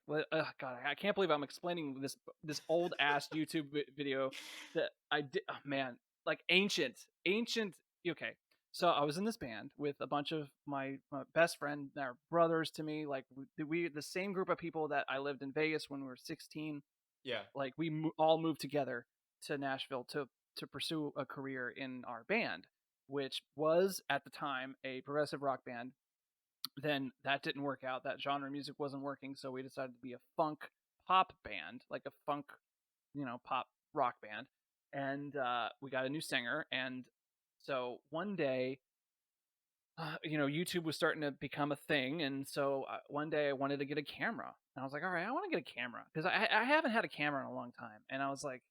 God, I can't believe I'm explaining this old ass YouTube video that I did. Oh, man, like ancient. Okay, so I was in this band with a bunch of my best friend, our brothers to me. Like we the same group of people that I lived in Vegas when we were 16. Yeah, Like we all moved together to Nashville to pursue a career in our band, which was at the time a progressive rock band. Then that didn't work out. That genre of music wasn't working, so we decided to be a funk pop band, like a funk, pop rock band. And we got a new singer. And so one day, YouTube was starting to become a thing, and so one day I wanted to get a camera. And I was like, all right, I want to get a camera because I haven't had a camera in a long time. And I was like,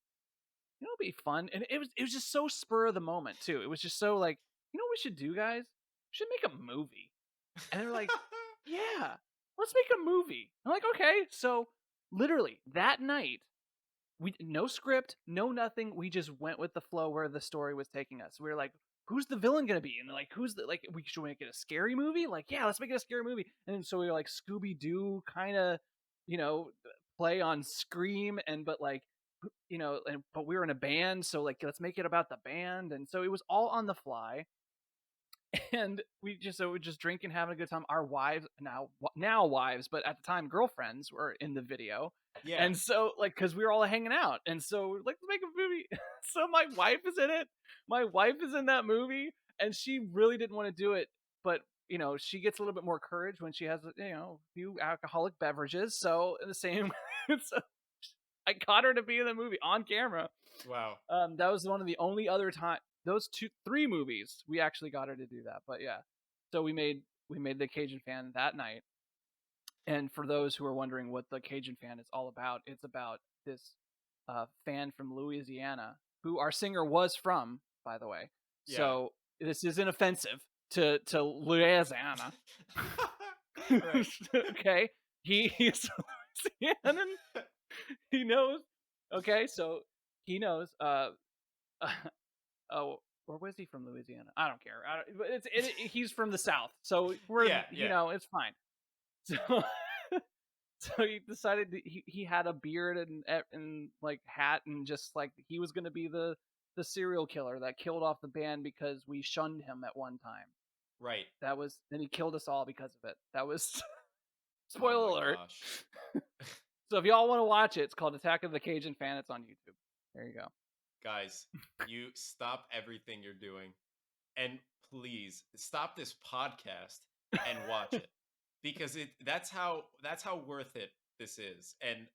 it'd be fun. And it was just so spur of the moment too. It was just so like, what we should do, guys? We should make a movie. And they're like, yeah, let's make a movie. I'm like, okay. So literally that night, we no script, no nothing. We just went with the flow where the story was taking us. We were like, who's the villain gonna be? And they're like, who's the like? We should make it a scary movie. Like, yeah, let's make it a scary movie. And so we were like Scooby Doo kind of, you know, play on Scream, and but like, but we were in a band, so like, let's make it about the band. And so it was all on the fly. And we just drinking, having a good time. Our wives now wives, but at the time girlfriends were in the video, yeah, and so like because we were all hanging out, and so we're like, let's make a movie. So my wife is in it. My wife is in that movie, and she really didn't want to do it, but she gets a little bit more courage when she has a few alcoholic beverages. So the same, so I got her to be in the movie on camera. wow, That was one of the only other time those 3 movies we actually got her to do that. But yeah, so we made the Cajun Fan that night. And for those who are wondering what the Cajun Fan is all about, it's about this fan from Louisiana who our singer was from, by the way. yeah, So this isn't offensive to Louisiana. right. Okay, he's Louisianan. He knows. Okay, so he knows. Oh, or was he from Louisiana? I don't care. But he's from the South, so Yeah, yeah, it's fine. So so he decided he had a beard and like hat, and just like he was going to be the serial killer that killed off the band because we shunned him at one time. right. That was then he killed us all because of it. That was Oh spoiler my alert. gosh, So if y'all want to watch it, it's called Attack of the Cajun Fan. It's on YouTube. There you go. guys, you stop everything you're doing, and please stop this podcast and watch it, because that's how worth it this is. And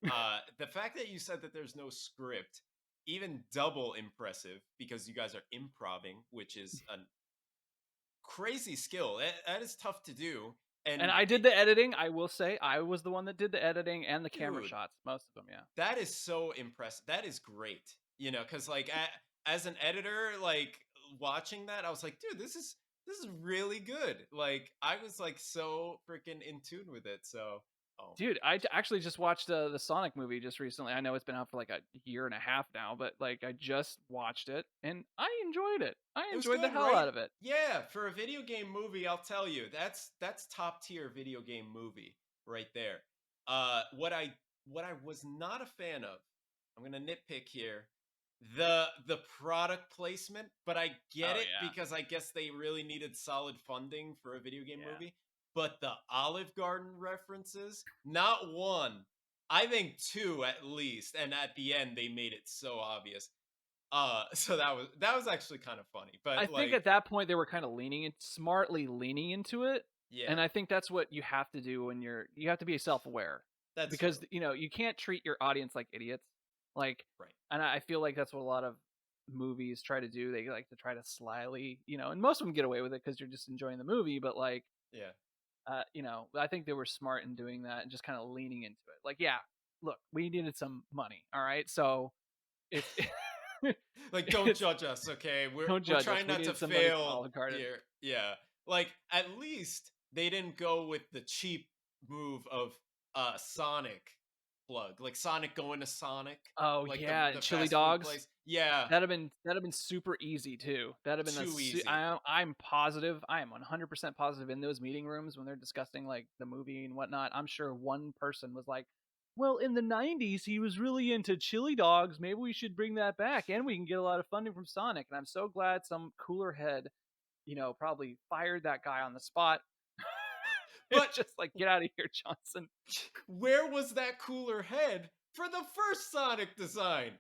the fact that you said that there's no script, even double impressive, because you guys are improving, which is a crazy skill. That is tough to do. And And I did the editing. I will say I was the one that did the editing and the camera dude, shots, most of them. Yeah. that is so impressive. That is great. Because like as an editor, like watching that, I was like, dude, this is really good. Like I was like so freaking in tune with it. So, oh my Dude, gosh, actually just watched the Sonic movie just recently. I know it's been out for like a year and a half now, but like I just watched it and I enjoyed it. I it was enjoyed the good, hell right? out of it. Yeah, for a video game movie, I'll tell you, that's top tier video game movie right there. What I was not a fan of, I'm gonna nitpick here, the product placement, but I get Oh it yeah. because I guess they really needed solid funding for a video game Yeah. movie. but the Olive Garden references, not one, I think two at least, and at the end they made it so obvious. So that was actually kind of funny, I but think like, at that point they were kind of smartly leaning into it, and yeah, I think that's what you have to do when you have to be self-aware that's because true. you can't treat your audience like idiots. Like, Right. and I feel like that's what a lot of movies try to do. They like to try to slyly, and most of them get away with it because you're just enjoying the movie. But like, Yeah. I think they were smart in doing that and just kind of leaning into it. Like, yeah, look, we needed some money, all right, so it's Like, don't it's judge us, okay? We're don't we're judge us. trying We not to needed some money from fail Olive Garden. here. Yeah. Like, at least they didn't go with the cheap move of Sonic plug. Like Sonic going to Sonic, Oh like yeah, the and chili fast food dogs. place. Yeah. That'd have been super easy too. That'd have been Too easy. I'm positive. I am 100% positive in those meeting rooms when they're discussing like the movie and whatnot. I'm sure one person was like, "Well, in the '90s, he was really into chili dogs. Maybe we should bring that back, and we can get a lot of funding from Sonic." And I'm so glad some cooler head, probably fired that guy on the spot. It's But just like, get out of here, Johnson. where was that cooler head for the first Sonic design?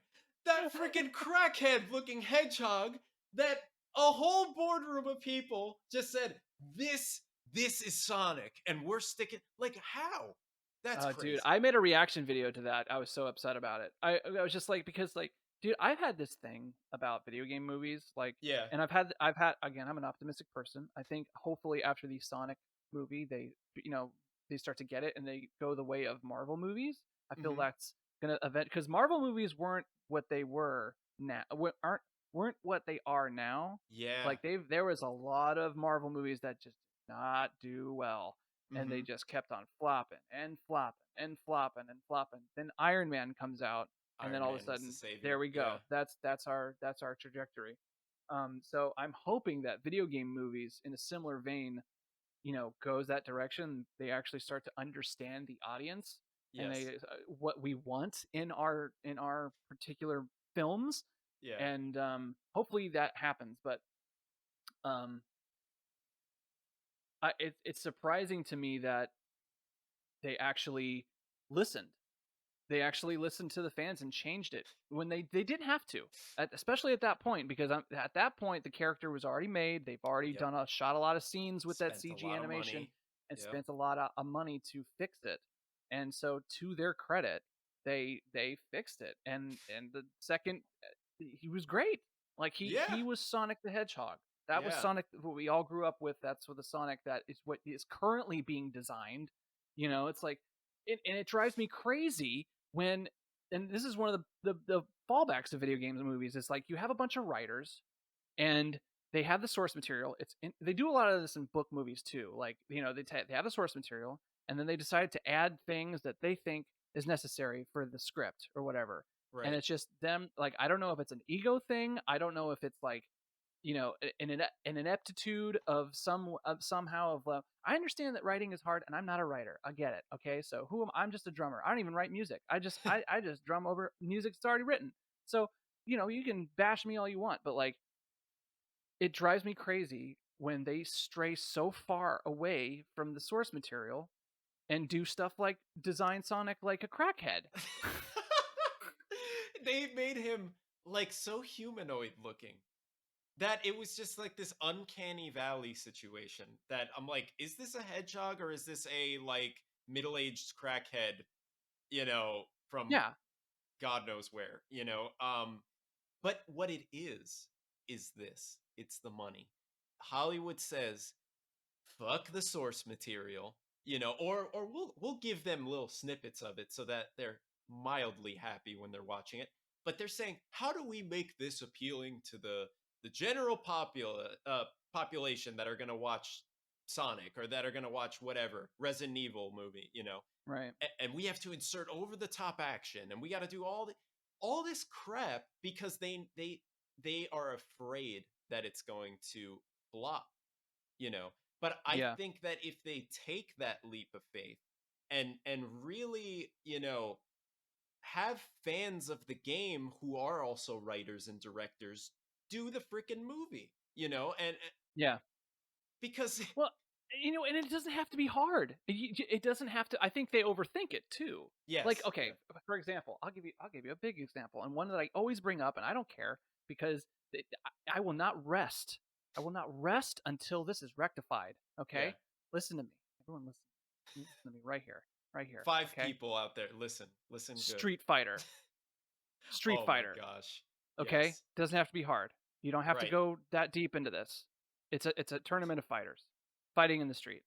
That freaking crackhead looking hedgehog that a whole boardroom of people just said, this is Sonic, and we're sticking like how? That's Dude, crazy. I made a reaction video to that. I was so upset about it. I was just like, because like, dude, I've had this thing about video game movies, like, Yeah. and I've had again. I'm an optimistic person. I think hopefully after the Sonic movie, they start to get it and they go the way of Marvel movies. I feel Hmm. that's gonna event because Marvel movies weren't what they were now. Weren't what they are now. Yeah. Like there was a lot of Marvel movies that just did not do well and they Hmm. just kept on flopping and flopping and flopping and flopping. Then Iron Man comes out, and then Iron all of a Man was the sudden, there savior. we Yeah. go. That's our trajectory. So I'm hoping that video game movies, in a similar vein, goes that direction. They actually start to understand the audience and Yes. they what we want in our particular films, Yeah. and hopefully that happens. But um, it's surprising to me that they actually listened. They actually listened to the fans and changed it when they didn't have to, especially at that point, because at that point the character was already made. They've already Yep. shot a lot of scenes with that Spent a CG lot of animation money. and Yep. spent a lot of money to fix it. And so, to their credit, they fixed it. And the second, he was great. Like he Yeah. was Sonic the Hedgehog. That was Yeah. Sonic what we all grew up with. That's what the Sonic that is what is currently being designed. It's like, and it drives me crazy when, and this is one of the fallbacks of video games and movies. It's like you have a bunch of writers and they have the source material. They do a lot of this in book movies too. Like they have the source material and then they decide to add things that they think is necessary for the script or whatever. And Right. it's just them. Like, I don't know if it's an ego thing. I don't know if it's like, an ineptitude of somehow of I understand that writing is hard and I'm not a writer. I get it. Okay, so I'm just a drummer. I don't even write music. I just drum over music that's already written. So you can bash me all you want, but like, it drives me crazy when they stray so far away from the source material and do stuff like design Sonic like a crackhead. They made him like so humanoid looking that it was just like this uncanny valley situation that I'm like, is this a hedgehog or is this a like middle-aged crackhead, from Yeah, God knows where, but what it is this. It's the money. Hollywood says, fuck the source material, or we'll give them little snippets of it so that they're mildly happy when they're watching it. But they're saying, how do we make this appealing to the general population that are going to watch Sonic or that are going to watch whatever Resident Evil movie, right. and we have to insert over the top action and we got to do all this crap because they are afraid that it's going to flop, but I Yeah, think that if they take that leap of faith and really, have fans of the game who are also writers and directors do the freaking movie, and yeah. because Well, And it doesn't have to be hard. It doesn't have to. I think they overthink it too. Like, Yes, okay, yeah, for example, I'll give you a big example, and one that I always bring up, and I don't care because I will not rest. I will not rest until this is rectified. yeah. Okay, listen to me, everyone. Listen to me right here. 5 Okay, people out there, listen good. Street Fighter, Street Oh my Fighter. gosh. Okay, Yes. doesn't have to be hard. You don't have to Right, go that deep into this. It's a tournament of fighters fighting in the street.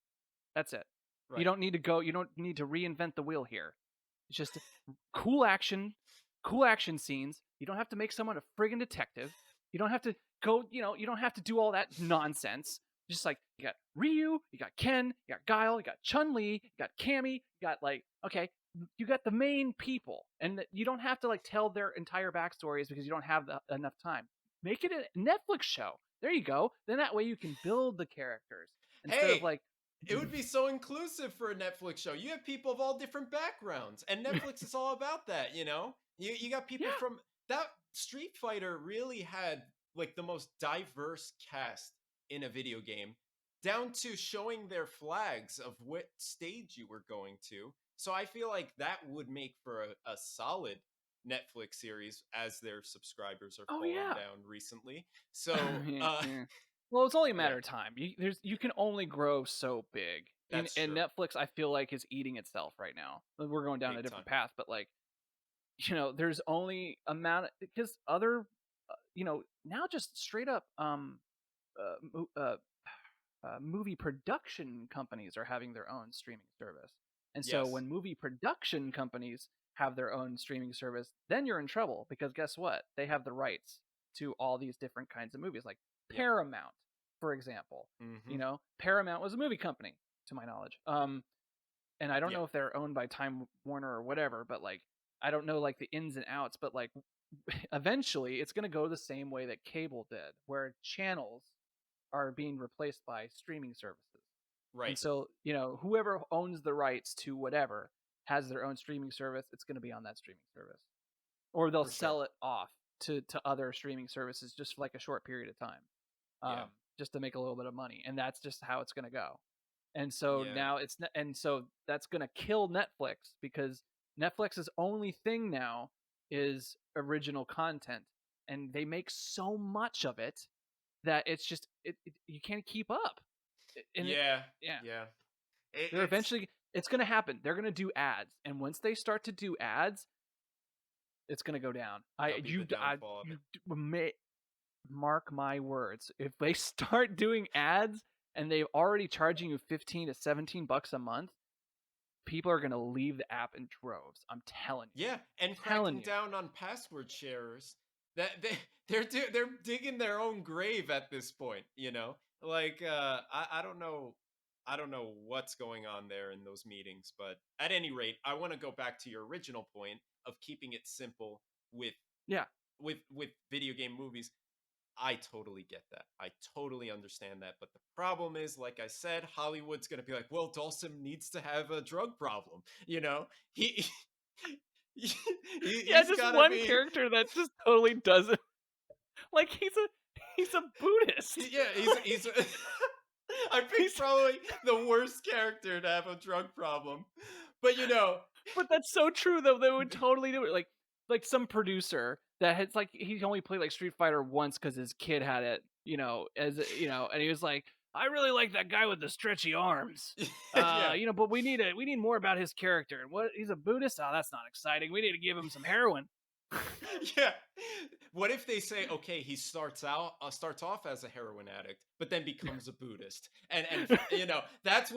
That's it. You right. don't need to go. You don't need to reinvent the wheel here. It's just cool action, cool action scenes. You don't have to make someone a friggin' detective. You don't have to go. You don't have to do all that nonsense. Just like you got Ryu, you got Ken, you got Guile, you got Chun Li, you got Cammy, you got like okay, you got the main people, and you don't have to like tell their entire backstories because you don't have enough time. Make it a Netflix show. There you go. Then that way you can build the characters instead of Hey, like it would be so inclusive for a Netflix show. You have people of all different backgrounds, and Netflix is all about that, you know? You got people yeah. from that Street Fighter really had like the most diverse cast in a video game, down to showing their flags of what stage you were going to. So I feel like that would make for a solid Netflix series as their subscribers are Oh falling yeah. down recently. So Yeah. Well, it's only a yeah, matter of time. You can only grow so big. that's And true. Netflix, I feel like, is eating itself right now. We're going down a Big different time. path, but like there's only amount because other now just straight up uh, mo- uh movie production companies are having their own streaming service. And so Yes. when movie production companies have their own streaming service, then you're in trouble because guess what? They have the rights to all these different kinds of movies, like Yep. Paramount, for example. Mhm. Paramount was a movie company, to my knowledge. And I don't Yeah. know if they're owned by Time Warner or whatever, but like I don't know like the ins and outs, but like eventually it's going to go the same way that cable did, where channels are being replaced by streaming services. And Right. so, whoever owns the rights to whatever has their own streaming service, it's going to be on that streaming service. Or they'll For sure. sell it off to other streaming services just for like a short period of time, Yeah. just to make a little bit of money. And that's just how it's going to go. And so Yeah. now and so that's going to kill Netflix because Netflix's only thing now is original content. And they make so much of it that it's just you can't keep up. And Yeah. yeah, Yeah. they're It's eventually it's going to happen. They're going to do ads, and once they start to do ads, it's going to go down. That'll be the downfall of You it. may mark my words. If they start doing ads and they're already charging you 15 to 17 bucks a month, people are going to leave the app in droves. I'm telling you. Yeah, and Telling cracking you. down on password sharers. That they're digging their own grave at this point, you know? Like I don't know, I don't know what's going on there in those meetings, but at any rate, I want to go back to your original point of keeping it simple with Yeah. with video game movies. I totally get that. I totally understand that. But the problem is, like I said, Hollywood's going to be like, well, Dawson needs to have a drug problem. You know, he, Yeah, he's just got to one be, character that just totally doesn't like he's a Buddhist. yeah, he's, I picked He's probably the worst character to have a drug problem. But, you know, But that's so true though. They would totally do it. Like some producer that has like he only played like Street Fighter once because his kid had it, and he was like, I really like that guy with the stretchy arms. yeah. But we need more about his character. And what he's a Buddhist? Oh, that's not exciting. We need to give him some heroin. Yeah. What if they say, okay, he starts off as a heroin addict, but then becomes a Buddhist, and you know that's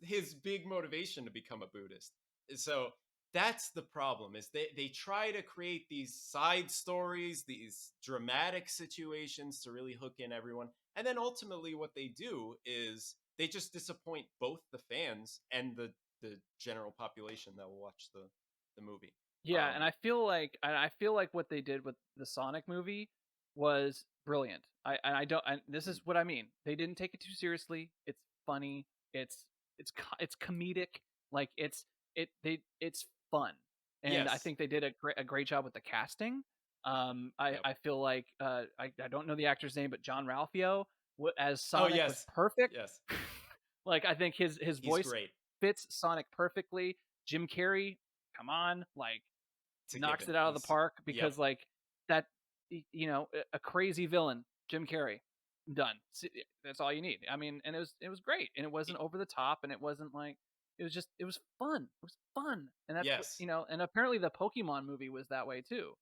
his big motivation to become a Buddhist. So that's the problem is they try to create these side stories, these dramatic situations to really hook in everyone, and then ultimately what they do is they just disappoint both the fans and the general population that will watch the movie. Yeah, and Um, I feel like what they did with the Sonic movie was brilliant. I don't. This mm, is what I mean. They didn't take it too seriously. It's funny. It's comedic. Like it's fun, and I yes. think they did a great job with the casting. I Yep. I feel like I don't know the actor's name, but John Ralphio as Oh Sonic was yes, perfect. yes. Like, I think his He's voice great. fits Sonic perfectly. Jim Carrey, come on, like, It's a knocks given. it out of the He's park Yep. because, like, that a crazy villain, Jim Carrey, done. That's all you need. I mean, and it was great, and it wasn't over the top, and it wasn't like it was fun. It was fun, and that's what Yes. and apparently the Pokemon movie was that way too.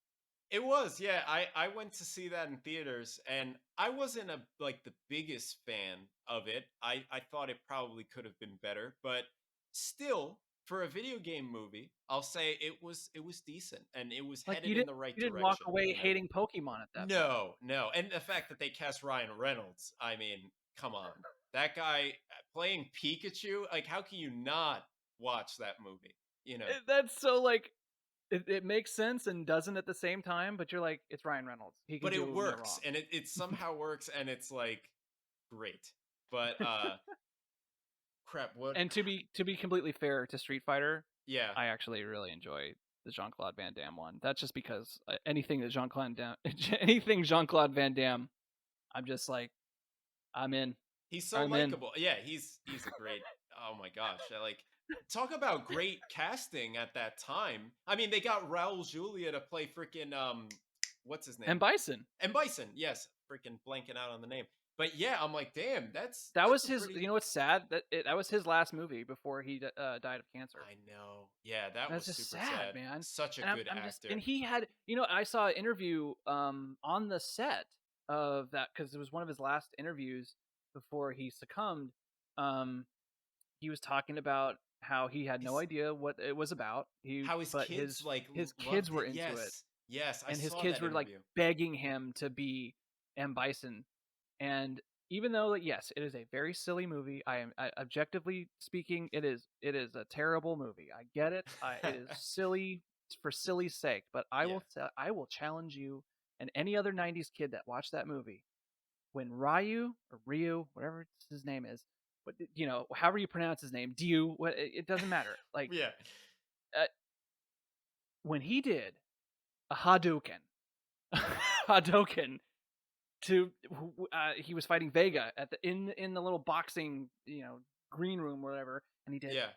It was, yeah. I went to see that in theaters, and I wasn't like the biggest fan of it. I thought it probably could have been better, but still, for a video game movie, I'll say it was decent and it was Like headed in the right you didn't walk direction, away you know? hating Pokemon at that point. No, no. And the fact that they cast Ryan Reynolds, I mean, come on. That guy playing Pikachu, like how can you not watch that movie, you know? That's so like it makes sense and doesn't at the same time, but you're like, it's Ryan Reynolds. He can But it do no works wrong. and it somehow works and it's like great. But crap, what And to be completely fair to Street Fighter, yeah. I actually really enjoy the Jean Claude Van Damme one. That's just because anything that Jean Claude anything Jean Claude Van Damme, I'm just like, I'm in. He's so I'm in. likable. Yeah, he's a great oh my gosh. I like talk about great casting at that time. I mean, they got Raul Julia to play freaking what's his And name? Bison. And Bison, yes, freaking blanking out on the name. But yeah, I'm like, damn, That that's was a his. pretty You know what's sad? That was his last movie before he died of cancer. I know. Yeah, that That's was just super sad, sad. man. Such a And good I'm just and actor. he had I saw an interview on the set of that because it was one of his last interviews before he succumbed. Um he was talking about how he had no He's idea what it was about. how his But kids like his kids loved were it. into it, Yes. Yes, I and his saw kids that were like interview. begging him to be M Bison. And even though like, yes, it is a very silly movie, objectively speaking, it is a terrible movie. I get it. It is silly for silly's sake, but Yeah. I will challenge you and any other '90s kid that watched that movie when Ryu, whatever his name is, but however you pronounce his name, Diu, it doesn't matter. Like Yeah. uh, when he did a Hadouken, Hadouken he was fighting Vega at the in the little boxing green room or whatever, and he did Yeah.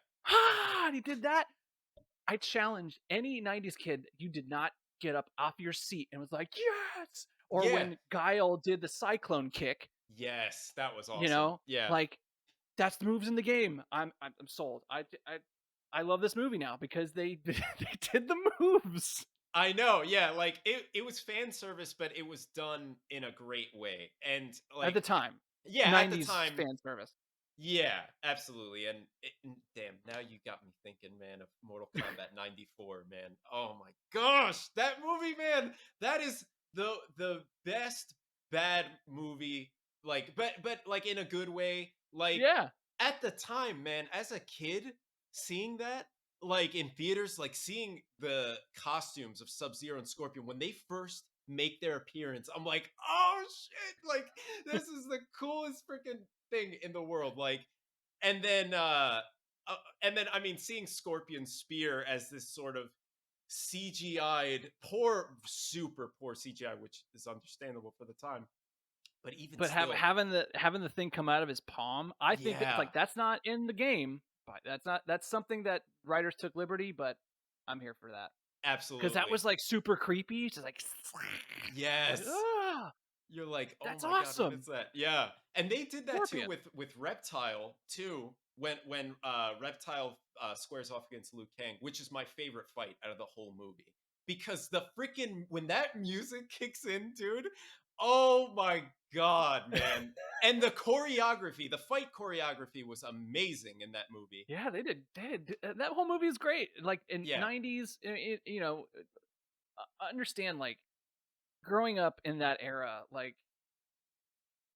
and he did that. I challenge any '90s kid you did not get up off your seat and was like yes, or Yeah. when Guile did the Cyclone kick, Yes, that was you awesome. know, Yeah. like that's the moves in the game. I'm sold. I love this movie now because they they did the moves I know. Yeah, like it was fan service, but it was done in a great way. And at the like time. yeah, at the '90s time, fan service. yeah, absolutely. And damn, now you got me thinking, man, of Mortal Kombat 94, man. Oh my gosh, that movie, man. That is the best bad movie like but like in a good way. Like Yeah, at the time, man, as a kid, seeing that, like in theaters, like seeing the costumes of Sub Zero and Scorpion when they first make their appearance, I'm like, oh shit, like this is the coolest freaking thing in the world. Like, and then, I mean, seeing Scorpion Spear as this sort of CGI'd, poor, super poor CGI, which is understandable for the time, but even but still, having the thing come out of his palm, I think that yeah, like that's not in the game, but that's something that writers took liberty, but I'm here for that because that absolutely. was like super creepy. Just like, like Yes. You're like, "Oh that's my god, what is awesome, that?" Yeah, and they did that too Scorpion. with Reptile too, when, Reptile, squares off against Liu Kang, which is my favorite fight out of the whole movie. Because the freaking when that music kicks in, dude, oh my god, man. And the choreography, the fight choreography was amazing in that movie. Yeah, they did. That whole movie is great. Like in Yeah, '90s, understand like growing up in that era, like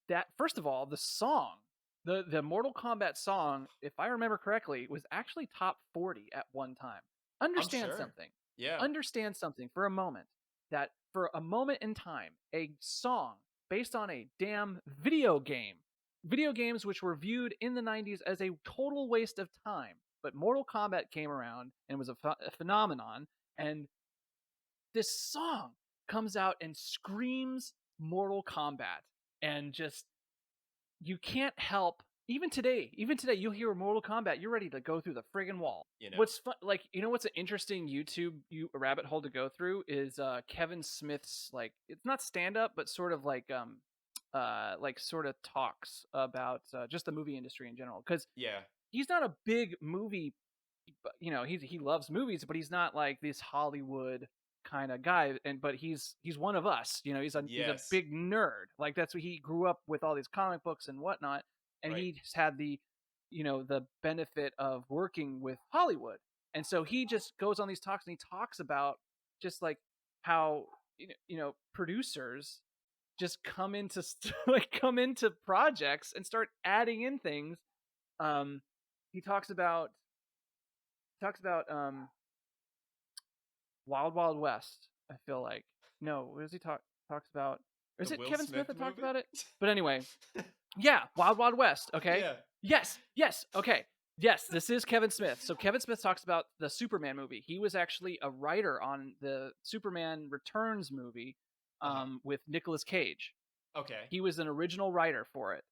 that first of all, the song, the Mortal Kombat song, if I remember correctly, was actually top 40 at one time. I'm Understand sure. something. Yeah, Understand something for a moment that for a moment in time, a song based on a damn video game, video games which were viewed in the '90s as a total waste of time, but Mortal Kombat came around and was a phenomenon, and this song comes out and screams Mortal Kombat and just you can't help even today, you'll hear Mortal Kombat, you're ready to go through the friggin' wall. You know? What's fun, like, what's an interesting YouTube rabbit hole to go through is Kevin Smith's, like, it's not stand up, but sort of like sort of talks about just the movie industry in general, because Yeah. he's not a big movie, but he loves movies, but he's not like this Hollywood kind of guy. And but he's one of us. He's a Yes. big nerd. Like that's what he grew up with, all these comic books and whatnot, and Right. he's had the benefit of working with Hollywood, and so he just goes on these talks and he talks about just like how producers just come into like come into projects and start adding in things. um he talks about Wild Wild West. I feel like, no, what does he talks about? Or The is it Will Kevin Smith Smith that talked movie? about it? But anyway, yeah, Wild Wild West. Okay, Yeah. yes, okay, yes. This is Kevin Smith. So Kevin Smith talks about the Superman movie. He was actually a writer on the Superman Returns movie, Uh-huh. with Nicolas Cage. Okay. He was an original writer for it.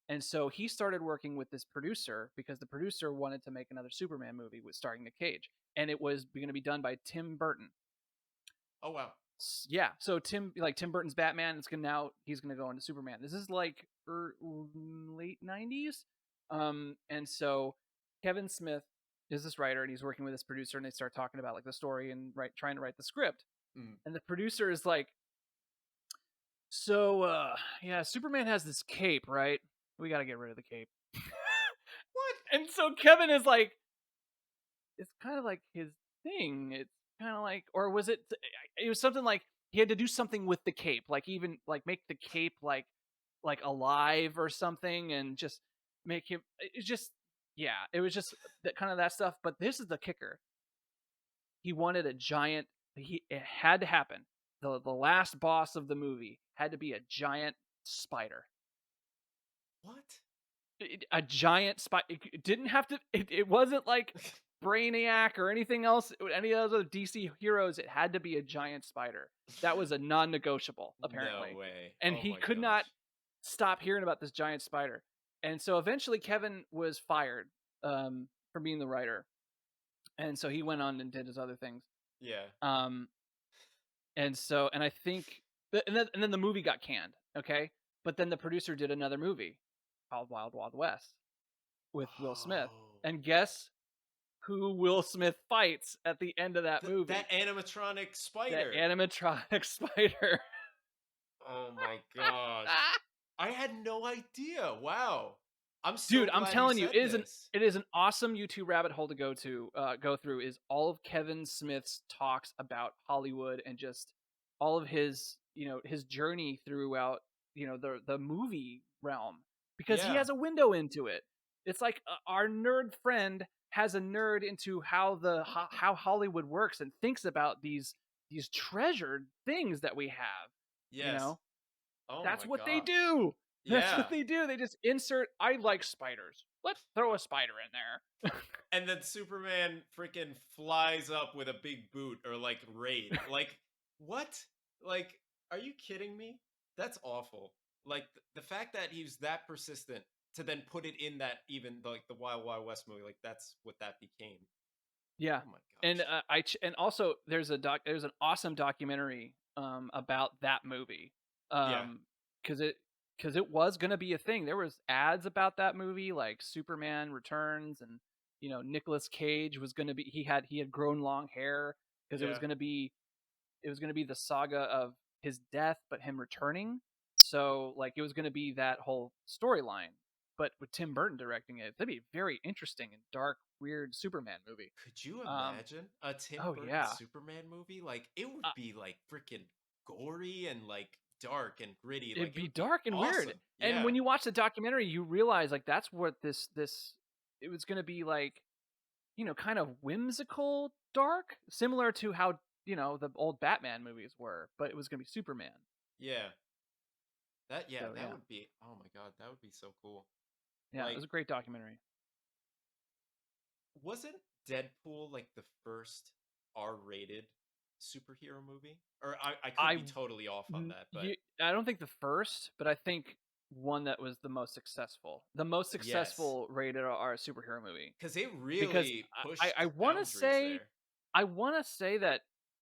And so he started working with this producer because the producer wanted to make another Superman movie with starring Nick Cage, and it was going to be done by Tim Burton. Oh wow. Yeah, so Tim Burton's Batman. He's gonna go into Superman. This is like late '90s, and so Kevin Smith is this writer, and he's working with this producer, and they start talking about like the story and trying to write the script, Mm. and the producer is like, so yeah, Superman has this cape, right? We got to get rid of the cape. What? And so Kevin is like, it's kind of like his thing. It's kind of like, or was it? It was something like he had to do something with the cape, like even like make the cape like alive or something, and just make him. It's just, yeah, it was just that kind of that stuff. But this is the kicker. He wanted a giant. It had to happen. The last boss of the movie had to be a giant spider. What? A giant spider. It didn't have to. It wasn't like Brainiac or anything else. Any other DC heroes. It had to be a giant spider. That was a non-negotiable, No apparently, way. and Oh he my could not gosh. stop hearing about this giant spider. And so eventually, Kevin was fired from being the writer, and so he went on and did his other things. Yeah. Um, and I think, and then the movie got canned. Okay, but then the producer did another movie called Wild Wild West with Will Smith. Oh. And guess who Will Smith fights at the end of that That movie? animatronic That spider. animatronic spider. Oh my gosh. I had no idea. Wow. I'm so Dude, I'm glad you telling you, said this. it is an awesome YouTube rabbit hole to go through. Is all of Kevin Smith's talks about Hollywood and just all of his his journey throughout the movie realm, because he Yeah. has a window into it. It's like our nerd friend has a nerd into how Hollywood works and thinks about these treasured things that we have. You Yes. know, Oh that's my what they gosh. do. That's what Yeah. they do. They just insert. I like spiders. Let's throw a spider in there. And then Superman freaking flies up with a big boot or like raid. Like, what? Like, are you kidding me? That's awful. Like the fact that he's that persistent to then put it in that even like the Wild Wild West movie, like that's what that became. Yeah, Oh my and gosh. and also there's an awesome documentary about that movie, Yeah. because it was gonna be a thing. There was ads about that movie, like Superman Returns, and Nicolas Cage was gonna be. He had grown long hair because Yeah. it was going to be the saga of his death, but him returning. So like it was going to be that whole storyline. But with Tim Burton directing it, that'd be a very interesting and dark, weird Superman movie. Could you Um, imagine a Tim oh Burton yeah, Superman movie? Like it would uh, be like freaking gory and like dark and gritty. it'd Like it be would be dark and weird. awesome. And Yeah. when you watch the documentary, you realize like that's what this it was going to be like, kind of whimsical, dark, similar to how the old Batman movies were, but it was going to be Superman. Yeah. So That yeah, would be, oh my god, that would be so cool. yeah, it Like was a great documentary. wasn't Deadpool like the first R-rated superhero movie? Or I could I be totally off on that, but I don't think the first, but I think one that was the most successful. The most Yes, successful rated R superhero movie. because it Because really I pushed wanna boundaries say there. that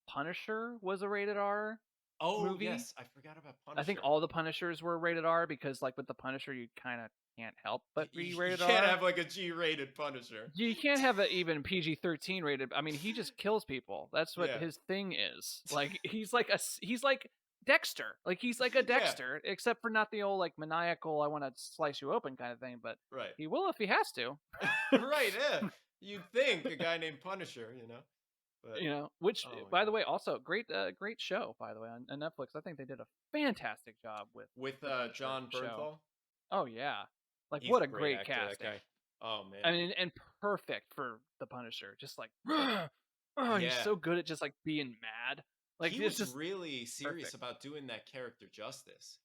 Punisher was a rated R Oh movie. yes, I forgot about I think Punisher. all the Punishers were rated R because, like, with the Punisher, you kinda can't help but be You rated can't R. have like a G-rated Punisher. You can't have a even PG-13 rated. I mean, he just kills people. That's what Yeah, his thing is. Like he's like Dexter. Like he's like a yeah, Dexter, except for not the old like maniacal "I want to slice you open" kind of thing. But right, he will if he has to. right. Yeah, you'd think a guy named Punisher, but Which oh my by the gosh, way, also great show by the way on Netflix. I think they did a fantastic job with with the Punisher John show. Bernthal, Oh yeah, like he's what a a great great actor. That casting. guy. Oh I man, mean, and perfect for the Punisher. Just like, oh, he's yeah. so good at just like being mad. Like He it's was just really serious perfect. about doing that character justice.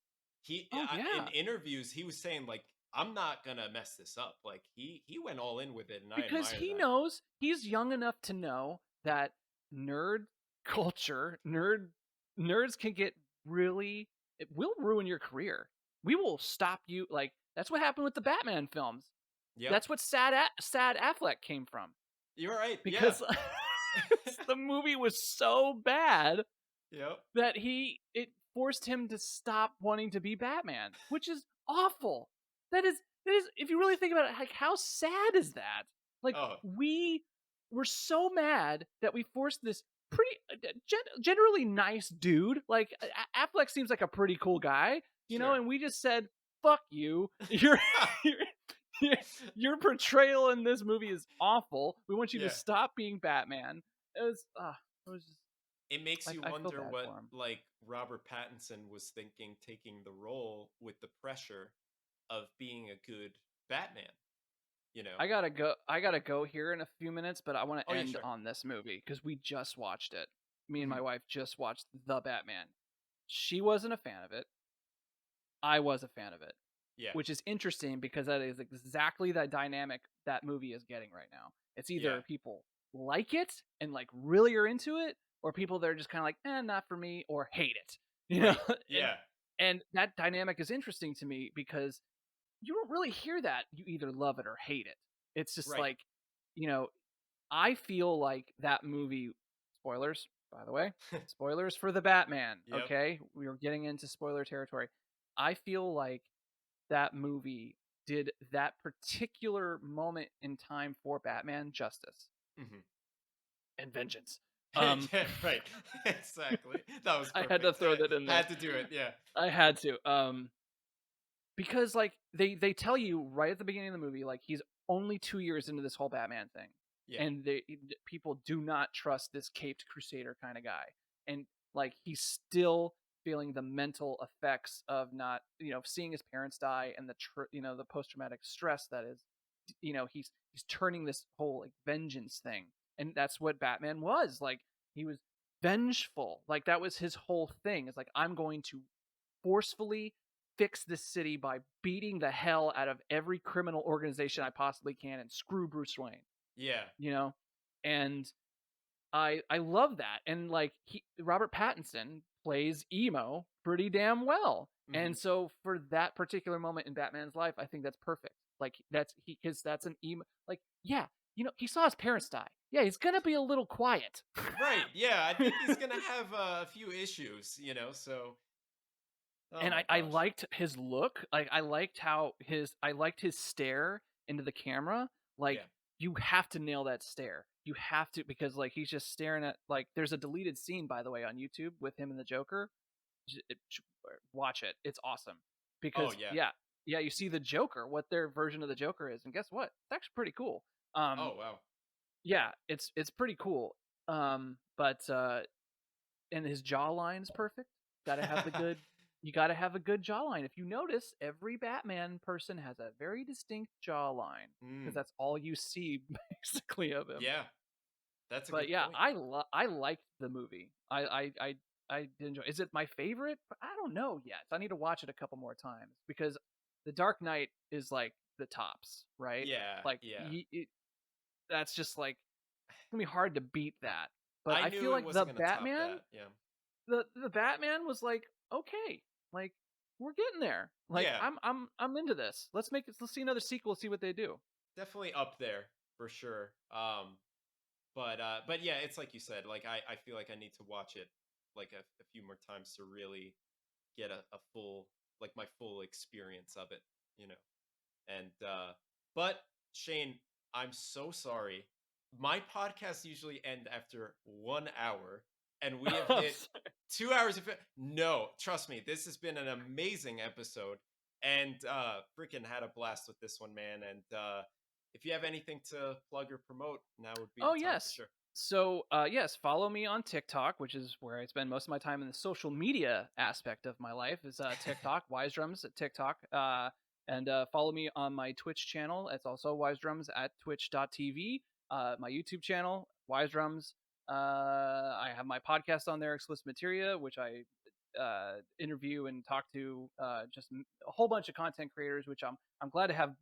Oh In yeah, interviews, he was saying like, "I'm not gonna mess this up." Like he went all in with it, and I because admire he that. knows he's young enough to know that nerd culture, nerds can get really. It will ruin your career. We will stop you. Like that's what happened with the Batman films. Yep, That's what Sad Affleck came from you're right. Yeah, because the movie was so bad yep. that it forced him to stop wanting to be Batman, which is awful. That is if you really think about it, like how sad is that? Like Oh, we were so mad that we forced this pretty generally nice dude. Like Affleck seems like a pretty cool guy, sure. and we just said, "Fuck you. Your your portrayal in this movie is awful. We want you to Yeah, stop being Batman." It was just it makes you I feel wonder bad what for him. like Robert Pattinson was thinking taking the role with the pressure of being a good Batman. You know? I gotta go here in a few minutes, but I want to Oh yeah, end sure. on this movie because we just watched it. Me and Hmm. my wife just watched The Batman. She wasn't a fan of it. I was a fan of it, Yeah, which is interesting because that is exactly the dynamic that movie is getting right now. It's yeah. either people like it and like really are into it, or people that are just kind of like, not for me, or hate it. You know, Right. and Yeah. and that dynamic is interesting to me because you don't really hear that. You either love it or hate it. It's just Right. like, you know, I feel like that movie, spoilers, by the way, spoilers for the Batman, Yep. okay? We are getting into spoiler territory. I feel like that movie did that particular moment in time for Batman justice Hmm. and vengeance. Um, Yeah. Right. Exactly. That was I had to perfect. throw that in there. Had to do it. Yeah. I had to. Because like they tell you right at the beginning of the movie like he's only 2 years into this whole Batman thing Yeah. and people do not trust this caped crusader kind of guy and like he's still feeling the mental effects of not seeing his parents die and the post traumatic stress that is he's turning this whole like vengeance thing and that's what Batman was like he was vengeful like that was his whole thing it's like I'm going to forcefully fix this city by beating the hell out of every criminal organization I possibly can and screw Bruce Wayne, Yeah. you know? And I love that. And like Robert Pattinson plays emo pretty damn well. Hmm. And so for that particular moment in Batman's life, I think that's perfect. Like that's because that's an emo like yeah, he saw his parents die. Yeah, he's gonna be a little quiet. Right. Yeah. I think he's gonna have a few issues. So. Oh And my I gosh. liked his look. Like I liked his stare into the camera. Like Yeah. you have to nail that stare. You have to because like he's just staring at like there's a deleted scene by the way on YouTube with him and the Joker. Watch it. It's awesome. Oh Because yeah. yeah, you see the Joker, what their version of the Joker is, and guess what? It's actually pretty cool. Oh wow. Yeah, it's pretty cool. But and his jawline's perfect. Gotta have the good. You gotta have a good jawline. If you notice, every Batman person has a very distinct jawline because Mm. that's all you see basically of him. Yeah. That's a But good yeah, point. I liked the movie. I did enjoy. Is it my favorite? I don't know yet. I need to watch it a couple more times because The Dark Knight is like the tops, right? Yeah. Like Yeah. that's just like it's gonna be hard to beat that. But I I feel knew it like the wasn't gonna top Batman that. Yeah. the Batman was like okay, like we're getting there. Like Yeah, I'm into this. Let's make it. Let's see another sequel. See what they do. definitely up there for sure. But yeah, it's like you said. Like I feel like I need to watch it like a few more times to really get a full like my full experience of it. You know. And but Shane, I'm so sorry. My podcasts usually end after 1 hour, and we have I'm hit sorry. 2 hours of it. No, trust me, this has been an amazing episode, and freaking had a blast with this one, man. And if you have anything to plug or promote, now would be Oh the time for yes. sure. So yes, follow me on TikTok, which is where I spend most of my time in the social media aspect of my life. Is TikTok, WiseDrums at TikTok, and follow me on my Twitch channel. It's also WiseDrums at twitch.tv. My YouTube channel, WiseDrums. I have my podcast on there, Explicit Materia, which I interview and talk to a whole bunch of content creators. Which I'm glad to have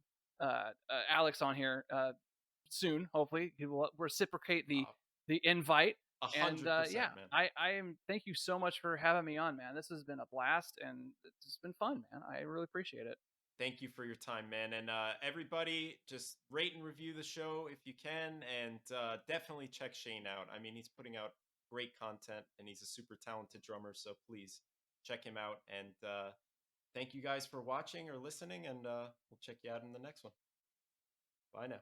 Alex on here soon. Hopefully, he will reciprocate Uh, the invite. a And hundred yeah, percent, man. I am. Thank you so much for having me on, man. This has been a blast, and it's been fun, man. I really appreciate it. Thank you for your time, man. And everybody, just rate and review the show if you can. And definitely check Shane out. I mean, he's putting out great content and he's a super talented drummer. So please check him out. And thank you guys for watching or listening. And we'll check you out in the next one. Bye now.